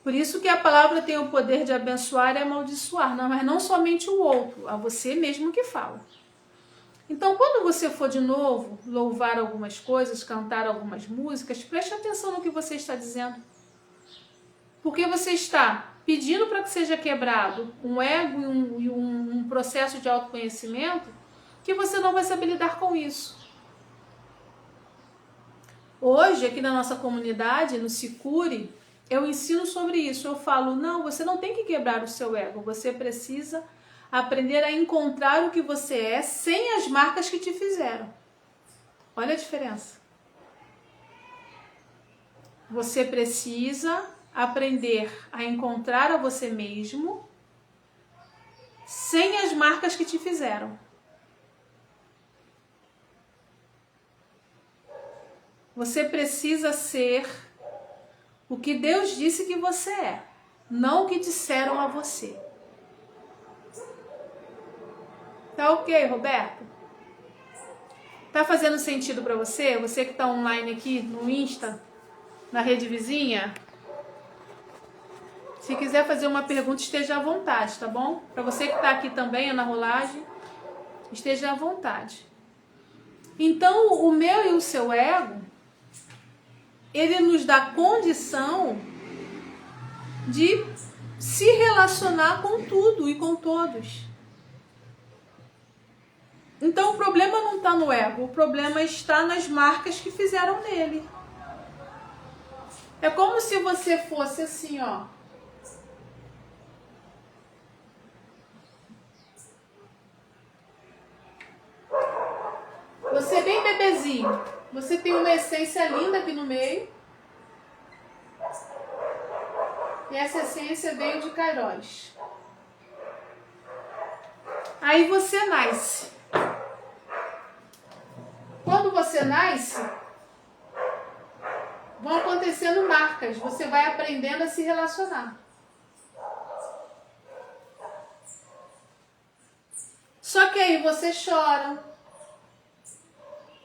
Por isso que a palavra tem o poder de abençoar e amaldiçoar, não, mas não somente o outro, a você mesmo que fala. Então, quando você for de novo louvar algumas coisas, cantar algumas músicas, preste atenção no que você está dizendo. Porque você está pedindo para que seja quebrado um ego e um processo de autoconhecimento que você não vai saber lidar com isso. Hoje, aqui na nossa comunidade, no Sicuri, eu ensino sobre isso. Eu falo, não, você não tem que quebrar o seu ego, você precisa aprender a encontrar o que você é sem as marcas que te fizeram. Olha a diferença. Você precisa aprender a encontrar a você mesmo sem as marcas que te fizeram. Você precisa ser o que Deus disse que você é, não o que disseram a você. Tá ok, Roberto? Tá fazendo sentido para você? Você que tá online aqui no Insta, na rede vizinha? Se quiser fazer uma pergunta, esteja à vontade, tá bom? Para você que tá aqui também, na rolagem, esteja à vontade. Então, o meu e o seu ego, ele nos dá condição de se relacionar com tudo e com todos. Então o problema não está no ego, o problema está nas marcas que fizeram nele. É como se você fosse assim, ó. Você é bem bebezinho. Você tem uma essência linda aqui no meio. E essa essência veio de Kairos. Aí você nasce. Quando você nasce, vão acontecendo marcas. Você vai aprendendo a se relacionar. Só que aí você chora.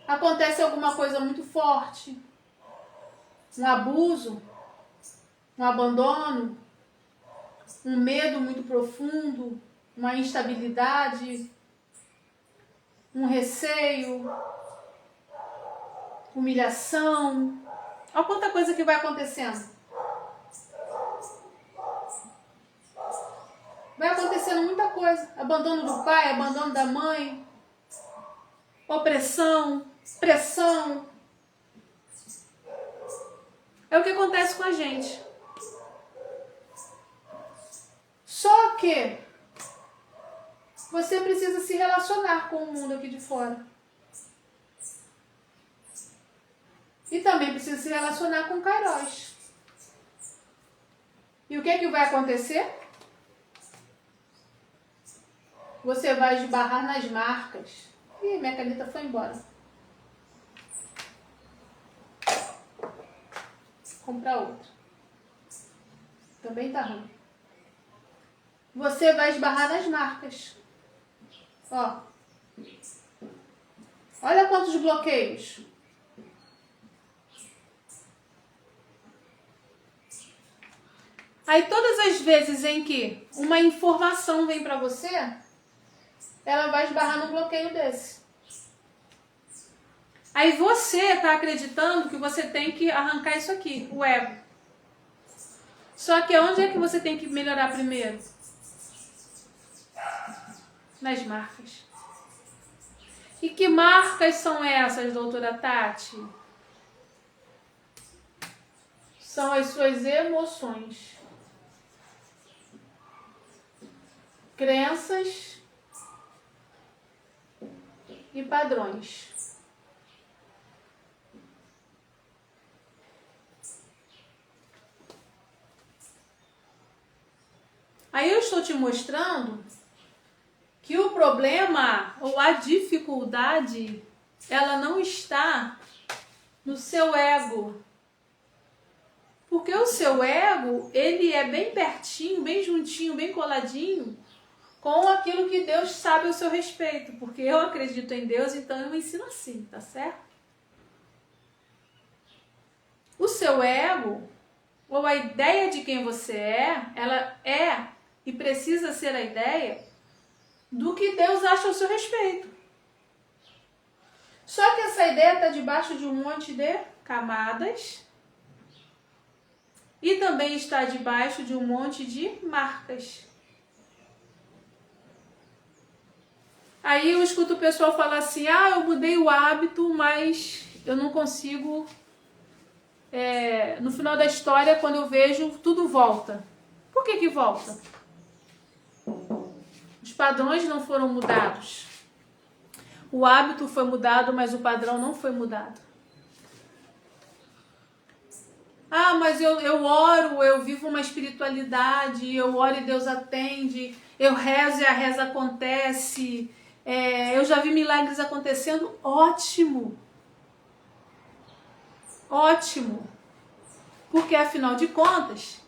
Acontece alguma coisa muito forte. Um abuso. Um abandono. Um medo muito profundo. Uma instabilidade. Um receio. humilhação. Olha quanta coisa que vai acontecendo. Vai acontecendo muita coisa. Abandono do pai, abandono da mãe, opressão, pressão. É o que acontece com a gente. Só que você precisa se relacionar com o mundo aqui de fora. E também precisa se relacionar com o Kairos. E o que vai acontecer? Você vai esbarrar nas marcas. Ih, minha caneta foi embora. Vou comprar outra. Também tá ruim. Você vai esbarrar nas marcas. Ó. Olha quantos bloqueios. Aí todas as vezes em que uma informação vem para você, ela vai esbarrar num bloqueio desse. Aí você está acreditando que você tem que arrancar isso aqui, o ego. Só que onde é que você tem que melhorar primeiro? Nas marcas. E que marcas são essas, doutora Tati? São as suas emoções. Crenças e padrões. Aí eu estou te mostrando que o problema ou a dificuldade, ela não está no seu ego. Porque o seu ego, ele é bem pertinho, bem juntinho, bem coladinho com aquilo que Deus sabe ao seu respeito. Porque eu acredito em Deus, então eu ensino assim, tá certo? O seu ego, ou a ideia de quem você é, ela é e precisa ser a ideia do que Deus acha ao seu respeito. Só que essa ideia está debaixo de um monte de camadas e também está debaixo de um monte de marcas. Aí eu escuto o pessoal falar assim, eu mudei o hábito, mas eu não consigo, no final da história, quando eu vejo, tudo volta. Por que volta? Os padrões não foram mudados. O hábito foi mudado, mas o padrão não foi mudado. Mas eu oro, eu vivo uma espiritualidade, eu oro e Deus atende, eu rezo e a reza acontece, eu já vi milagres acontecendo. Ótimo! Ótimo! Porque afinal de contas,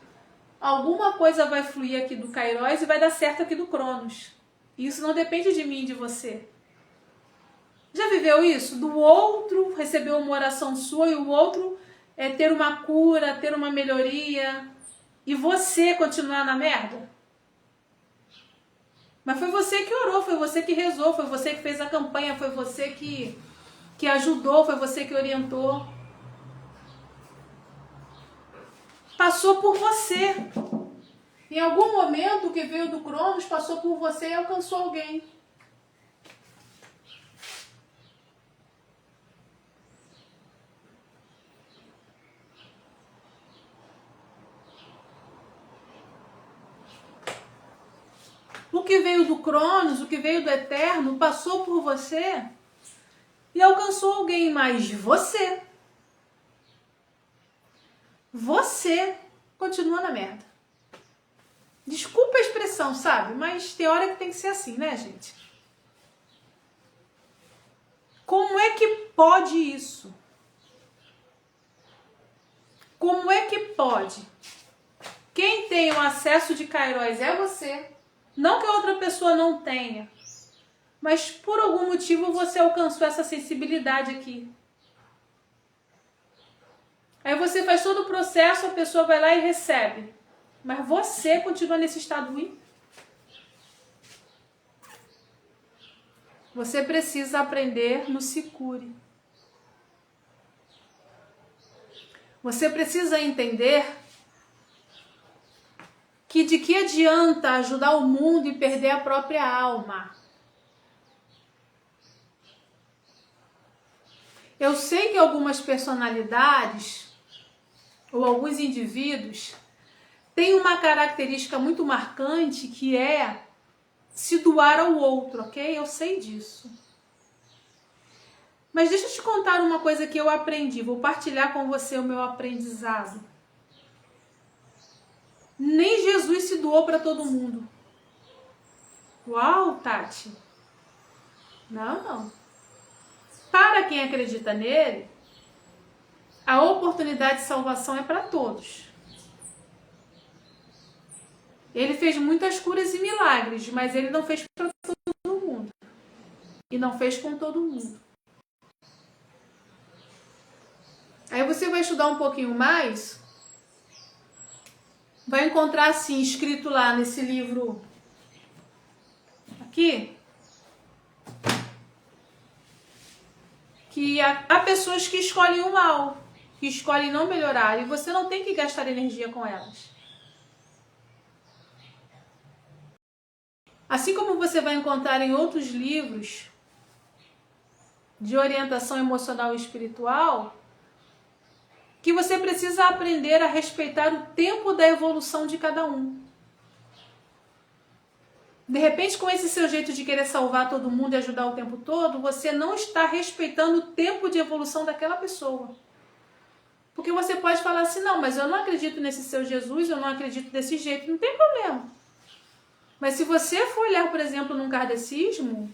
alguma coisa vai fluir aqui do Kairos e vai dar certo aqui do Cronos. Isso não depende de mim e de você. Já viveu isso? Do outro receber uma oração sua e o outro ter uma cura, ter uma melhoria e você continuar na merda? Mas foi você que orou, foi você que rezou, foi você que fez a campanha, foi você que ajudou, foi você que orientou. Passou por você. Em algum momento o que veio do Cronos passou por você e alcançou alguém. O que veio do Cronos, o que veio do Eterno, passou por você e alcançou alguém, mas você continua na merda. Desculpa a expressão, sabe? Mas tem hora que tem que ser assim, né, gente? Como é que pode isso? Como é que pode? Quem tem o acesso de Kairos é você. Não que a outra pessoa não tenha, mas por algum motivo você alcançou essa sensibilidade aqui. Aí você faz todo o processo, a pessoa vai lá e recebe. Mas você continua nesse estado ruim. Você precisa aprender no se cure. Você precisa entender que de que adianta ajudar o mundo e perder a própria alma. Eu sei que algumas personalidades ou alguns indivíduos têm uma característica muito marcante que é se doar ao outro, ok? Eu sei disso. Mas deixa eu te contar uma coisa que eu aprendi. Vou partilhar com você o meu aprendizado. Nem Jesus se doou para todo mundo. Uau, Tati! Não. Para quem acredita nele, a oportunidade de salvação é para todos. Ele fez muitas curas e milagres, mas ele não fez para todo mundo. E não fez com todo mundo. Aí você vai estudar um pouquinho mais, vai encontrar assim, escrito lá nesse livro aqui, que há pessoas que escolhem o mal, que escolhem não melhorar, e você não tem que gastar energia com elas. Assim como você vai encontrar em outros livros de orientação emocional e espiritual, que você precisa aprender a respeitar o tempo da evolução de cada um. De repente, com esse seu jeito de querer salvar todo mundo e ajudar o tempo todo, você não está respeitando o tempo de evolução daquela pessoa. Porque você pode falar assim, não, mas eu não acredito nesse seu Jesus, eu não acredito desse jeito, não tem problema. Mas se você for olhar, por exemplo, num kardecismo,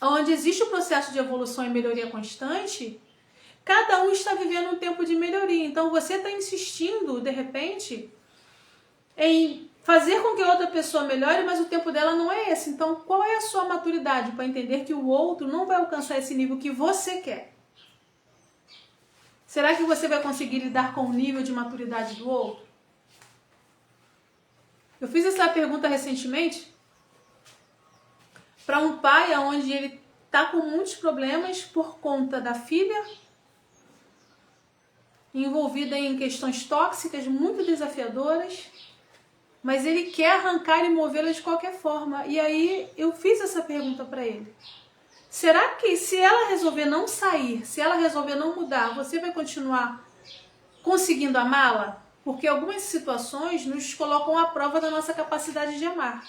onde existe o processo de evolução e melhoria constante, cada um está vivendo um tempo de melhoria. Então você está insistindo, de repente, em fazer com que outra pessoa melhore, mas o tempo dela não é esse. Então qual é a sua maturidade para entender que o outro não vai alcançar esse nível que você quer? Será que você vai conseguir lidar com o nível de maturidade do outro? Eu fiz essa pergunta recentemente para um pai onde ele está com muitos problemas por conta da filha envolvida em questões tóxicas, muito desafiadoras, mas ele quer arrancar e movê-la de qualquer forma. E aí eu fiz essa pergunta para ele. Será que se ela resolver não sair, se ela resolver não mudar, você vai continuar conseguindo amá-la? Porque algumas situações nos colocam à prova da nossa capacidade de amar.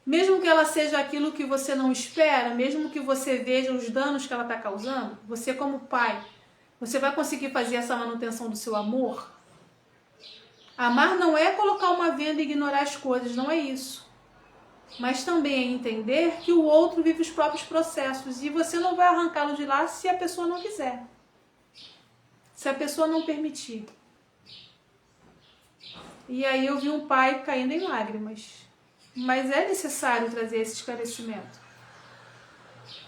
Mesmo que ela seja aquilo que você não espera, mesmo que você veja os danos que ela está causando, você como pai, você vai conseguir fazer essa manutenção do seu amor? Amar não é colocar uma venda e ignorar as coisas, não é isso. Mas também é entender que o outro vive os próprios processos e você não vai arrancá-lo de lá se a pessoa não quiser. Se a pessoa não permitir. E aí eu vi um pai caindo em lágrimas. Mas é necessário trazer esse esclarecimento.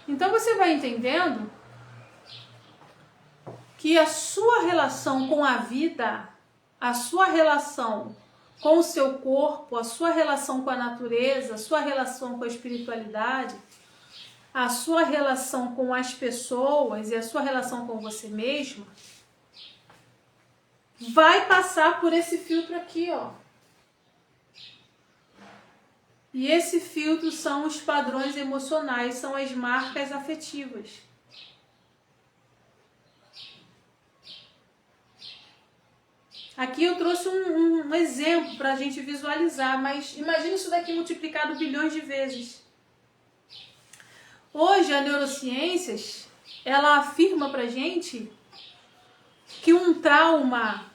Então você vai entendendo que a sua relação com a vida, a sua relação com o seu corpo, a sua relação com a natureza, a sua relação com a espiritualidade, a sua relação com as pessoas e a sua relação com você mesma, vai passar por esse filtro aqui, ó. E esse filtro são os padrões emocionais, são as marcas afetivas. Aqui eu trouxe um exemplo para a gente visualizar, mas imagine isso daqui multiplicado bilhões de vezes. Hoje a neurociências, ela afirma para a gente que um trauma,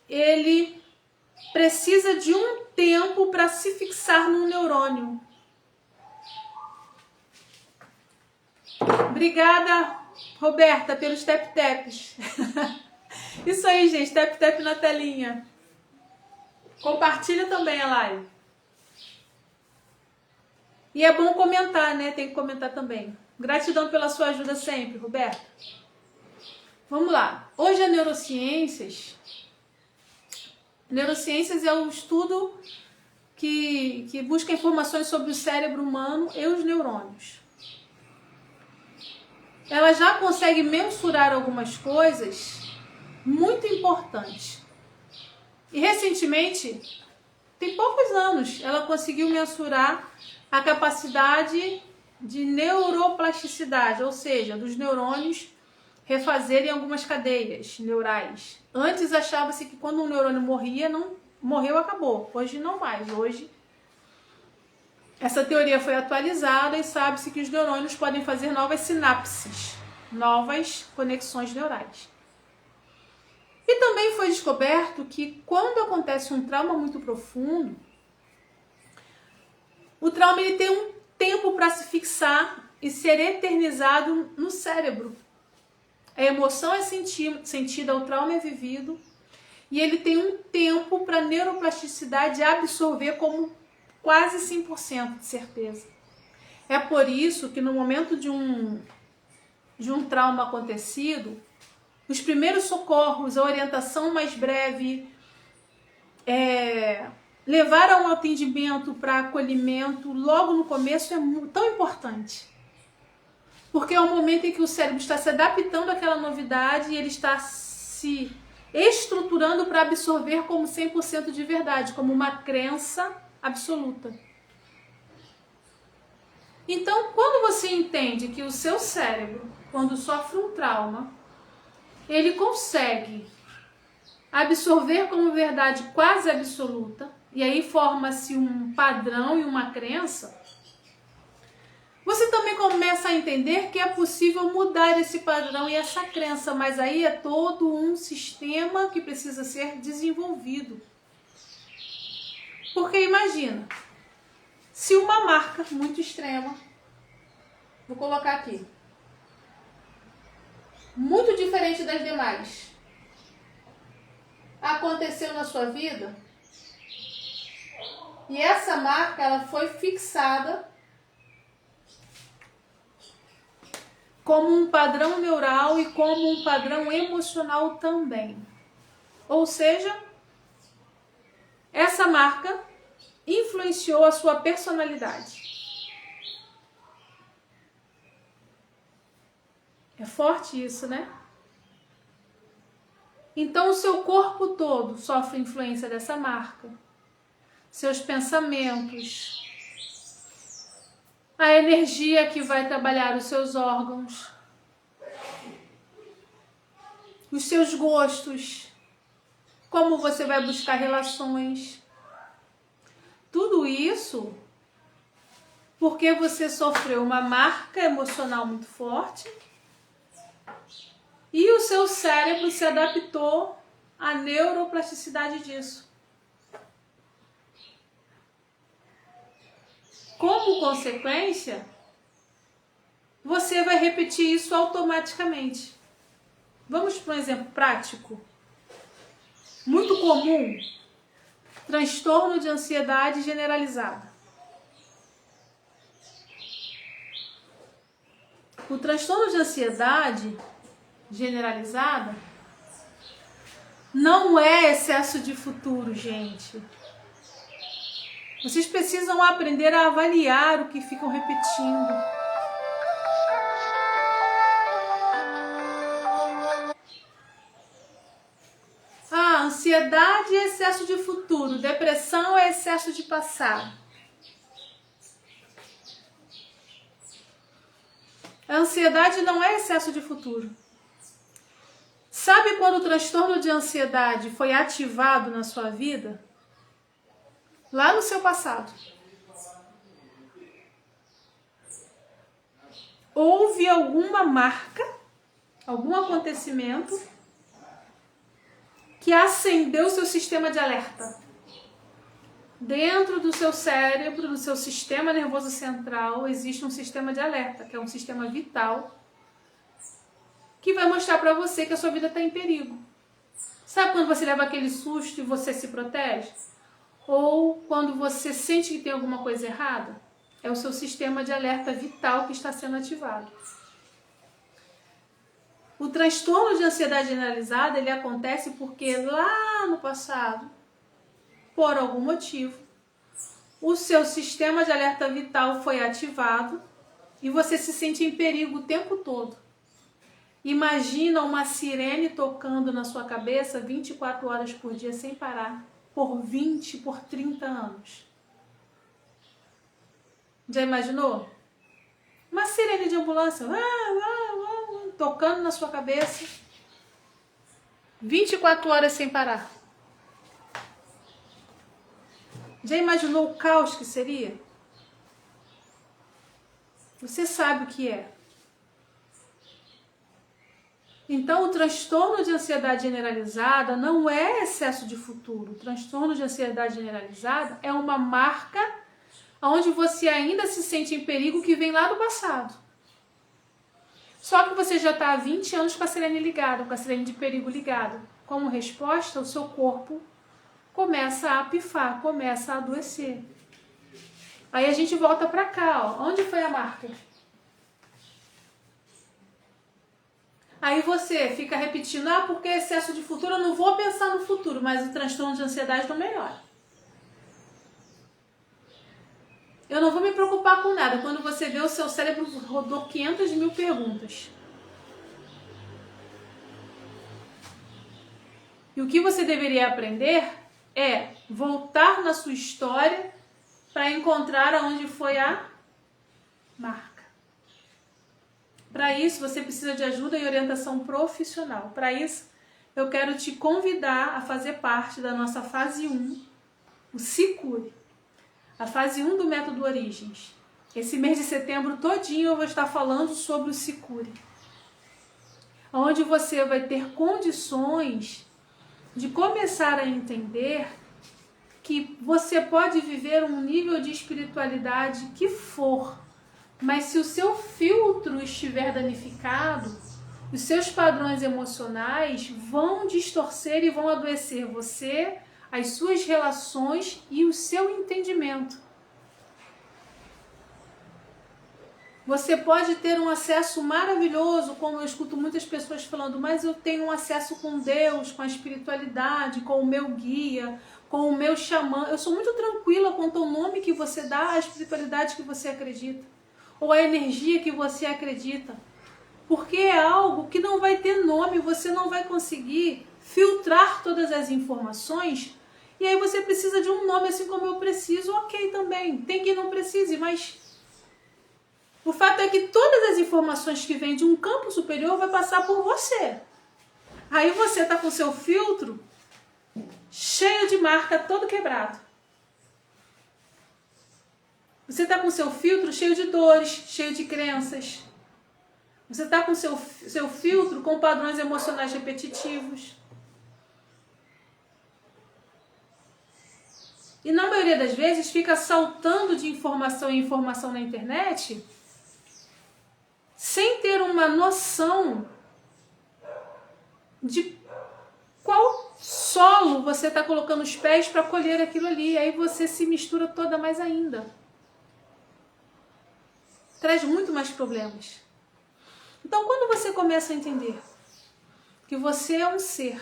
ele precisa de um tempo para se fixar num neurônio. Obrigada, Roberta, pelos tap-taps. Isso aí, gente, tap-tap na telinha. Compartilha também a live. E é bom comentar, né? Tem que comentar também. Gratidão pela sua ajuda sempre, Roberta. Vamos lá. Hoje a neurociências é um estudo que busca informações sobre o cérebro humano e os neurônios. ela já consegue mensurar algumas coisas muito importantes. E recentemente, tem poucos anos, ela conseguiu mensurar a capacidade de neuroplasticidade, ou seja, dos neurônios refazerem algumas cadeias neurais. Antes achava-se que quando um neurônio morria, não morreu, acabou. Hoje não mais. Hoje essa teoria foi atualizada e sabe-se que os neurônios podem fazer novas sinapses, novas conexões neurais. E também foi descoberto que quando acontece um trauma muito profundo, o trauma ele tem um tempo para se fixar e ser eternizado no cérebro. A emoção é sentida, o trauma é vivido e ele tem um tempo para a neuroplasticidade absorver como quase 100% de certeza. É por isso que no momento de um trauma acontecido, os primeiros socorros, a orientação mais breve, levar a um atendimento para acolhimento logo no começo é tão importante. Porque é um momento em que o cérebro está se adaptando àquela novidade e ele está se estruturando para absorver como 100% de verdade, como uma crença absoluta. Então, quando você entende que o seu cérebro, quando sofre um trauma, ele consegue absorver como verdade quase absoluta, e aí forma-se um padrão e uma crença, você também começa a entender que é possível mudar esse padrão e essa crença, mas aí é todo um sistema que precisa ser desenvolvido. Porque imagina, se uma marca muito extrema, vou colocar aqui, muito diferente das demais, aconteceu na sua vida, e essa marca ela foi fixada como um padrão neural e como um padrão emocional também. Ou seja, essa marca influenciou a sua personalidade. É forte isso, né? Então o seu corpo todo sofre influência dessa marca. Seus pensamentos, a energia que vai trabalhar os seus órgãos, os seus gostos, como você vai buscar relações. Tudo isso porque você sofreu uma marca emocional muito forte e o seu cérebro se adaptou à neuroplasticidade disso. Como consequência, você vai repetir isso automaticamente. Vamos para um exemplo prático. Muito comum, transtorno de ansiedade generalizada. O transtorno de ansiedade generalizada não é excesso de futuro, gente. Vocês precisam aprender a avaliar o que ficam repetindo. Ansiedade é excesso de futuro, depressão é excesso de passado. A ansiedade não é excesso de futuro. Sabe quando o transtorno de ansiedade foi ativado na sua vida? Lá no seu passado. Houve alguma marca, algum acontecimento que acendeu o seu sistema de alerta. Dentro do seu cérebro, do seu sistema nervoso central, existe um sistema de alerta, que é um sistema vital, que vai mostrar para você que a sua vida está em perigo. Sabe quando você leva aquele susto e você se protege? Ou quando você sente que tem alguma coisa errada? É o seu sistema de alerta vital que está sendo ativado. O transtorno de ansiedade generalizada, ele acontece porque lá no passado, por algum motivo, o seu sistema de alerta vital foi ativado e você se sente em perigo o tempo todo. Imagina uma sirene tocando na sua cabeça 24 horas por dia sem parar, por 20, por 30 anos. Já imaginou? Uma sirene de ambulância tocando na sua cabeça 24 horas sem parar. Já imaginou o caos que seria? Você sabe o que é. Então, o transtorno de ansiedade generalizada não é excesso de futuro. O transtorno de ansiedade generalizada é uma marca onde você ainda se sente em perigo que vem lá do passado. Só que você já está há 20 anos com a sirene ligada, com a sirene de perigo ligada. Como resposta, o seu corpo começa a pifar, começa a adoecer. Aí a gente volta para cá, ó. Onde foi a marca? Aí você fica repetindo, porque excesso de futuro, eu não vou pensar no futuro, mas o transtorno de ansiedade não melhora. Eu não vou me preocupar com nada. Quando você vê, o seu cérebro rodou 500 mil perguntas. E o que você deveria aprender é voltar na sua história para encontrar aonde foi a marca. Para isso, você precisa de ajuda e orientação profissional. Para isso, eu quero te convidar a fazer parte da nossa fase 1, o Se Cure. A fase 1 do Método Origens. Esse mês de setembro todinho eu vou estar falando sobre o Se Cure. Onde você vai ter condições de começar a entender que você pode viver um nível de espiritualidade que for, mas se o seu filtro estiver danificado, os seus padrões emocionais vão distorcer e vão adoecer você, as suas relações e o seu entendimento. Você pode ter um acesso maravilhoso, como eu escuto muitas pessoas falando, mas eu tenho um acesso com Deus, com a espiritualidade, com o meu guia, com o meu xamã. Eu sou muito tranquila quanto ao nome que você dá à espiritualidade que você acredita, ou à energia que você acredita. Porque é algo que não vai ter nome, você não vai conseguir filtrar todas as informações. E aí você precisa de um nome, assim como eu preciso, ok também. Tem quem não precise, mas o fato é que todas as informações que vêm de um campo superior vai passar por você. Aí você está com seu filtro cheio de marca, todo quebrado. Você está com seu filtro cheio de dores, cheio de crenças. Você está com seu filtro com padrões emocionais repetitivos. E na maioria das vezes fica saltando de informação em informação na internet sem ter uma noção de qual solo você está colocando os pés para colher aquilo ali. Aí você se mistura toda mais ainda. Traz muito mais problemas. Então, quando você começa a entender que você é um ser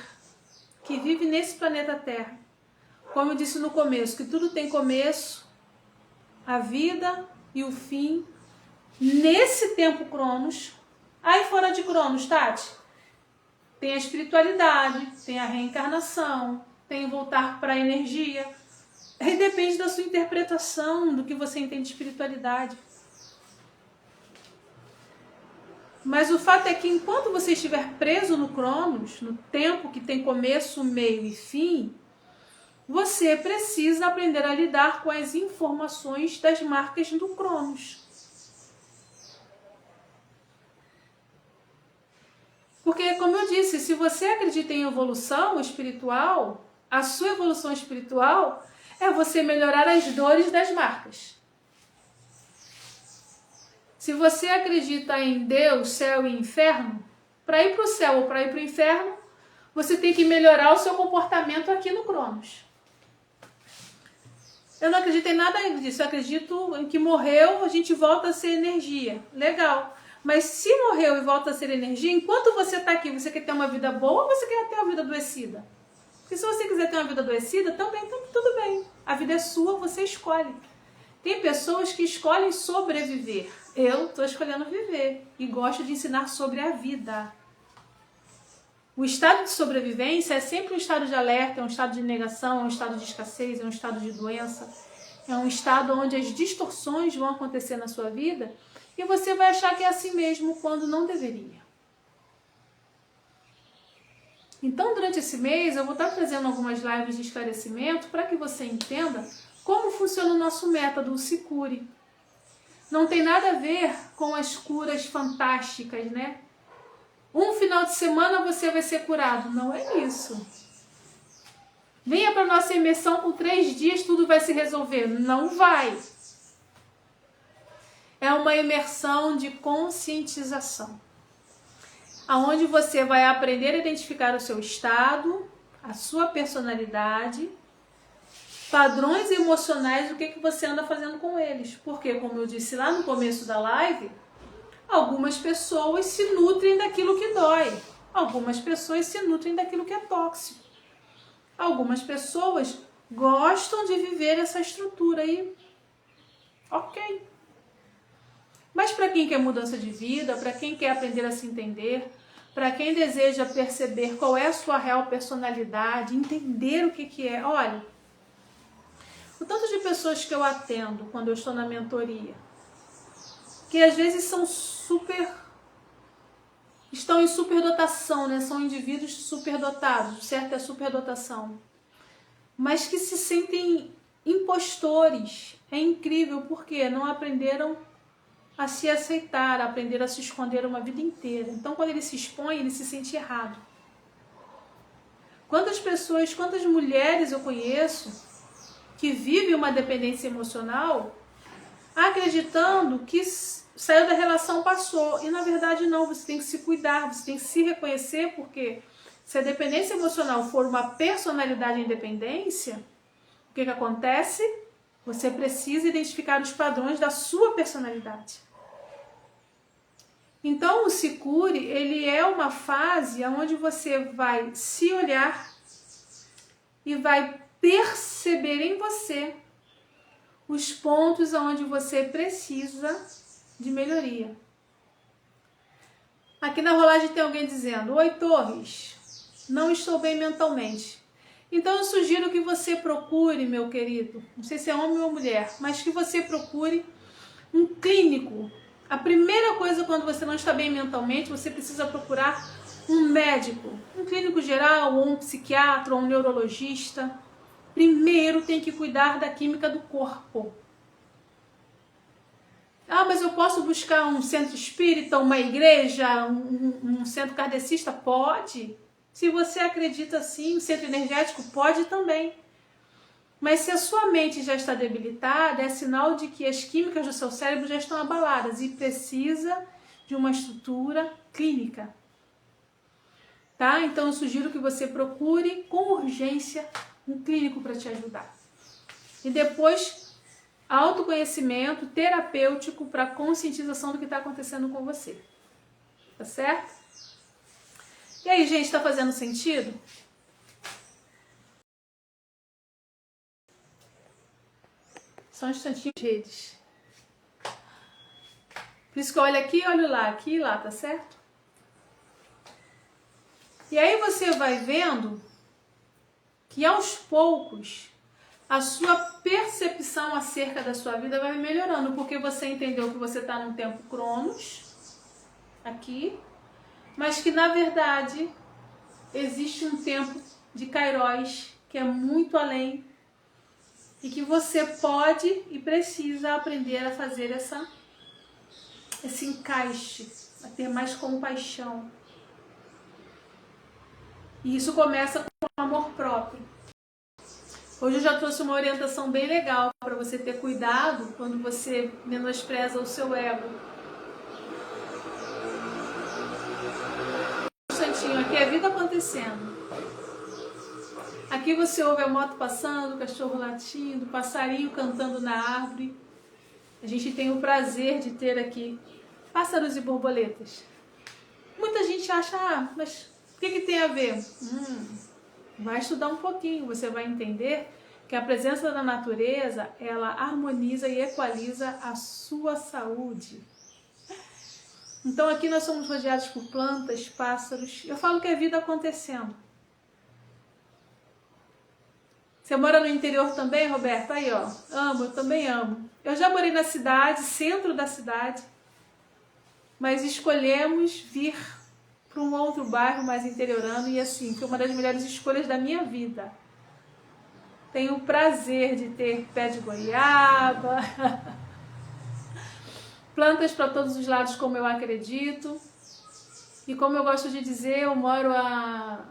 que vive nesse planeta Terra, como eu disse no começo, que tudo tem começo, a vida e o fim, nesse tempo Cronos. Aí fora de Cronos, Tati, tem a espiritualidade, tem a reencarnação, tem voltar para a energia. Aí depende da sua interpretação, do que você entende de espiritualidade. Mas o fato é que enquanto você estiver preso no Cronos, no tempo que tem começo, meio e fim, você precisa aprender a lidar com as informações das marcas do Cronos. Porque, como eu disse, se você acredita em evolução espiritual, a sua evolução espiritual é você melhorar as dores das marcas. Se você acredita em Deus, céu e inferno, para ir para o céu ou para ir para o inferno, você tem que melhorar o seu comportamento aqui no Cronos. Eu não acredito em nada disso, eu acredito em que morreu, a gente volta a ser energia. Legal. Mas se morreu e volta a ser energia, enquanto você está aqui, você quer ter uma vida boa ou você quer ter uma vida adoecida? Porque se você quiser ter uma vida adoecida, também tudo bem. A vida é sua, você escolhe. Tem pessoas que escolhem sobreviver. Eu estou escolhendo viver e gosto de ensinar sobre a vida. O estado de sobrevivência é sempre um estado de alerta, é um estado de negação, é um estado de escassez, é um estado de doença. É um estado onde as distorções vão acontecer na sua vida e você vai achar que é assim mesmo quando não deveria. Então, durante esse mês, eu vou estar trazendo algumas lives de esclarecimento para que você entenda como funciona o nosso método, o Se Cure. Não tem nada a ver com as curas fantásticas, né? Um final de semana você vai ser curado. Não é isso. Venha para a nossa imersão, com 3 dias tudo vai se resolver. Não vai. É uma imersão de conscientização, aonde você vai aprender a identificar o seu estado, a sua personalidade, padrões emocionais, o que você anda fazendo com eles. Porque, como eu disse lá no começo da live, algumas pessoas se nutrem daquilo que dói. Algumas pessoas se nutrem daquilo que é tóxico. Algumas pessoas gostam de viver essa estrutura aí. Ok. Mas para quem quer mudança de vida, para quem quer aprender a se entender, para quem deseja perceber qual é a sua real personalidade, entender o que é. Olha, o tanto de pessoas que eu atendo quando eu estou na mentoria, que às vezes estão em superdotação, né? São indivíduos superdotados, certo? É superdotação. Mas que se sentem impostores. É incrível, porque não aprenderam a se aceitar, aprenderam a se esconder uma vida inteira. Então, quando ele se expõe, ele se sente errado. Quantas mulheres eu conheço que vivem uma dependência emocional acreditando que saiu da relação, passou. E na verdade não, você tem que se cuidar, você tem que se reconhecer, porque se a dependência emocional for uma personalidade em dependência, o que acontece? Você precisa identificar os padrões da sua personalidade. Então o Se Cure, ele é uma fase onde você vai se olhar e vai perceber em você os pontos onde você precisa de melhoria. Aqui na rolagem tem alguém dizendo: oi, Torres, não estou bem mentalmente. Então eu sugiro que você procure, meu querido, não sei se é homem ou mulher, mas que você procure um clínico. A primeira coisa, quando você não está bem mentalmente, você precisa procurar um médico, um clínico geral, ou um psiquiatra, ou um neurologista. Primeiro tem que cuidar da química do corpo. Ah, mas eu posso buscar um centro espírita, uma igreja, um centro kardecista? Pode. Se você acredita assim, um centro energético pode também. Mas se a sua mente já está debilitada, é sinal de que as químicas do seu cérebro já estão abaladas e precisa de uma estrutura clínica. Tá? Então eu sugiro que você procure com urgência um clínico para te ajudar. E depois, autoconhecimento terapêutico para conscientização do que está acontecendo com você. Tá certo? E aí, gente, está fazendo sentido? Só um instantinho de redes. Por isso que eu olho aqui, olho lá, aqui e lá, tá certo? E aí você vai vendo que aos poucos a sua percepção acerca da sua vida vai melhorando, porque você entendeu que você está num tempo Cronos, aqui, mas que na verdade existe um tempo de Kairos que é muito além e que você pode e precisa aprender a fazer esse encaixe, a ter mais compaixão. E isso começa com amor próprio. Hoje eu já trouxe uma orientação bem legal para você ter cuidado quando você menospreza o seu ego. Um instantinho, aqui é a vida acontecendo. Aqui você ouve a moto passando, o cachorro latindo, o passarinho cantando na árvore. A gente tem o prazer de ter aqui pássaros e borboletas. Muita gente acha, mas o que tem a ver? Vai estudar um pouquinho, você vai entender que a presença da natureza, ela harmoniza e equaliza a sua saúde. Então aqui nós somos rodeados por plantas, pássaros. Eu falo que é vida acontecendo. Você mora no interior também, Roberto? Aí, ó. Amo, eu também amo. Eu já morei na cidade, centro da cidade, mas escolhemos vir para um outro bairro mais interiorano e assim, foi uma das melhores escolhas da minha vida. Tenho o prazer de ter pé de goiaba, plantas para todos os lados como eu acredito. E como eu gosto de dizer, eu moro a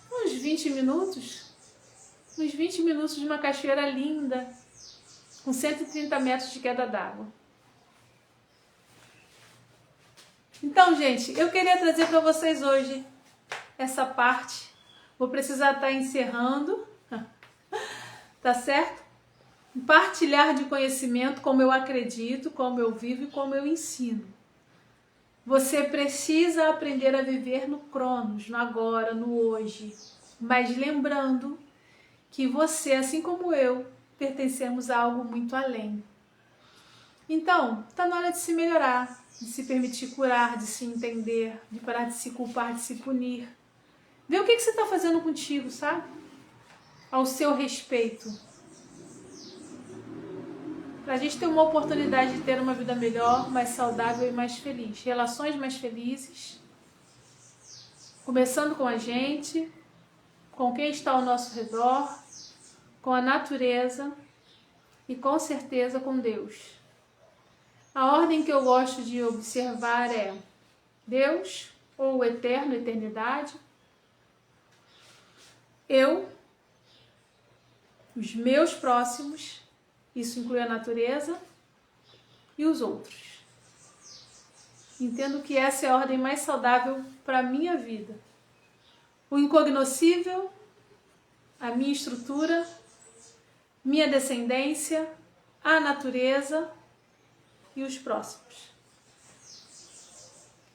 uns 20 minutos de uma cachoeira linda, com 130 metros de queda d'água. Então, gente, eu queria trazer para vocês hoje essa parte. Vou precisar estar encerrando, tá certo? Partilhar de conhecimento como eu acredito, como eu vivo e como eu ensino. Você precisa aprender a viver no Cronos, no agora, no hoje, mas lembrando que você, assim como eu, pertencemos a algo muito além. Então, está na hora de se melhorar, de se permitir curar, de se entender, de parar de se culpar, de se punir. Vê o que você está fazendo contigo, sabe? Ao seu respeito. Para a gente ter uma oportunidade de ter uma vida melhor, mais saudável e mais feliz. Relações mais felizes. Começando com a gente, com quem está ao nosso redor, com a natureza e com certeza com Deus. A ordem que eu gosto de observar é Deus, ou o eterno, eternidade, eu, os meus próximos, isso inclui a natureza, e os outros. Entendo que essa é a ordem mais saudável para a minha vida. O incognoscível, a minha estrutura, minha descendência, a natureza e os próximos.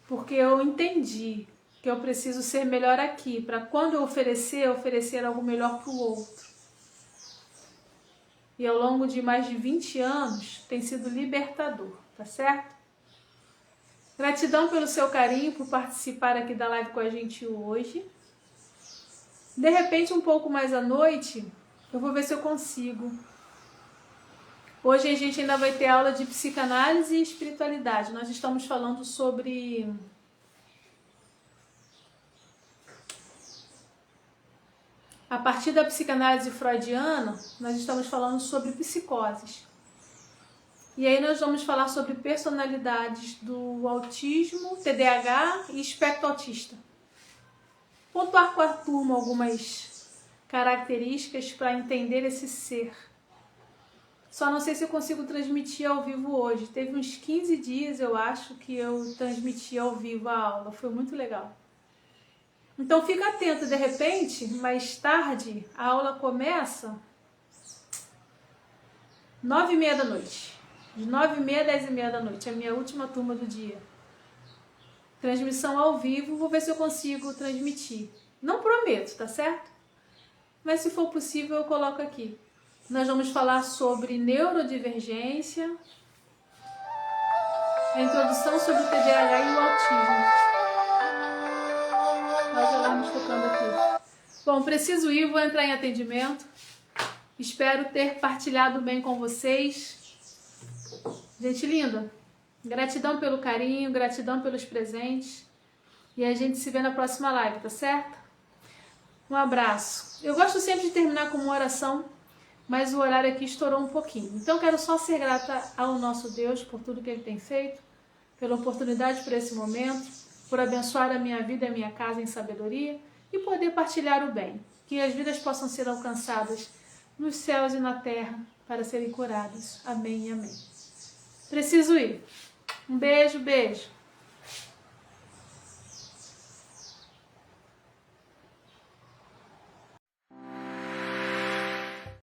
Porque eu entendi que eu preciso ser melhor aqui, para quando eu oferecer algo melhor para o outro. E ao longo de mais de 20 anos tem sido libertador, tá certo? Gratidão pelo seu carinho, por participar aqui da live com a gente hoje. De repente, um pouco mais à noite, eu vou ver se eu consigo. Hoje a gente ainda vai ter aula de psicanálise e espiritualidade. Nós estamos falando sobre a partir da psicanálise freudiana, nós estamos falando sobre psicoses. E aí nós vamos falar sobre personalidades do autismo, TDAH e espectro autista. Pontuar com a turma algumas características para entender esse ser. Só não sei se eu consigo transmitir ao vivo hoje. Teve uns 15 dias, eu acho, que eu transmiti ao vivo a aula. Foi muito legal. Então fica atento, de repente, mais tarde, a aula começa 9h30 da noite. De 9h30 a 10h30 da noite, é a minha última turma do dia. Transmissão ao vivo, vou ver se eu consigo transmitir. Não prometo, tá certo? Mas se for possível, eu coloco aqui. Nós vamos falar sobre neurodivergência, a introdução sobre o TDAH e o autismo. Nós já vamos tocando aqui. Bom, preciso ir, vou entrar em atendimento. Espero ter partilhado bem com vocês. Gente linda, gratidão pelo carinho, gratidão pelos presentes. E a gente se vê na próxima live, tá certo? Um abraço. Eu gosto sempre de terminar com uma oração, mas o horário aqui estourou um pouquinho. Então quero só ser grata ao nosso Deus por tudo que Ele tem feito, pela oportunidade por esse momento, por abençoar a minha vida e a minha casa em sabedoria e poder partilhar o bem. Que as vidas possam ser alcançadas nos céus e na terra para serem curadas. Amém e amém. Preciso ir. Um beijo, beijo.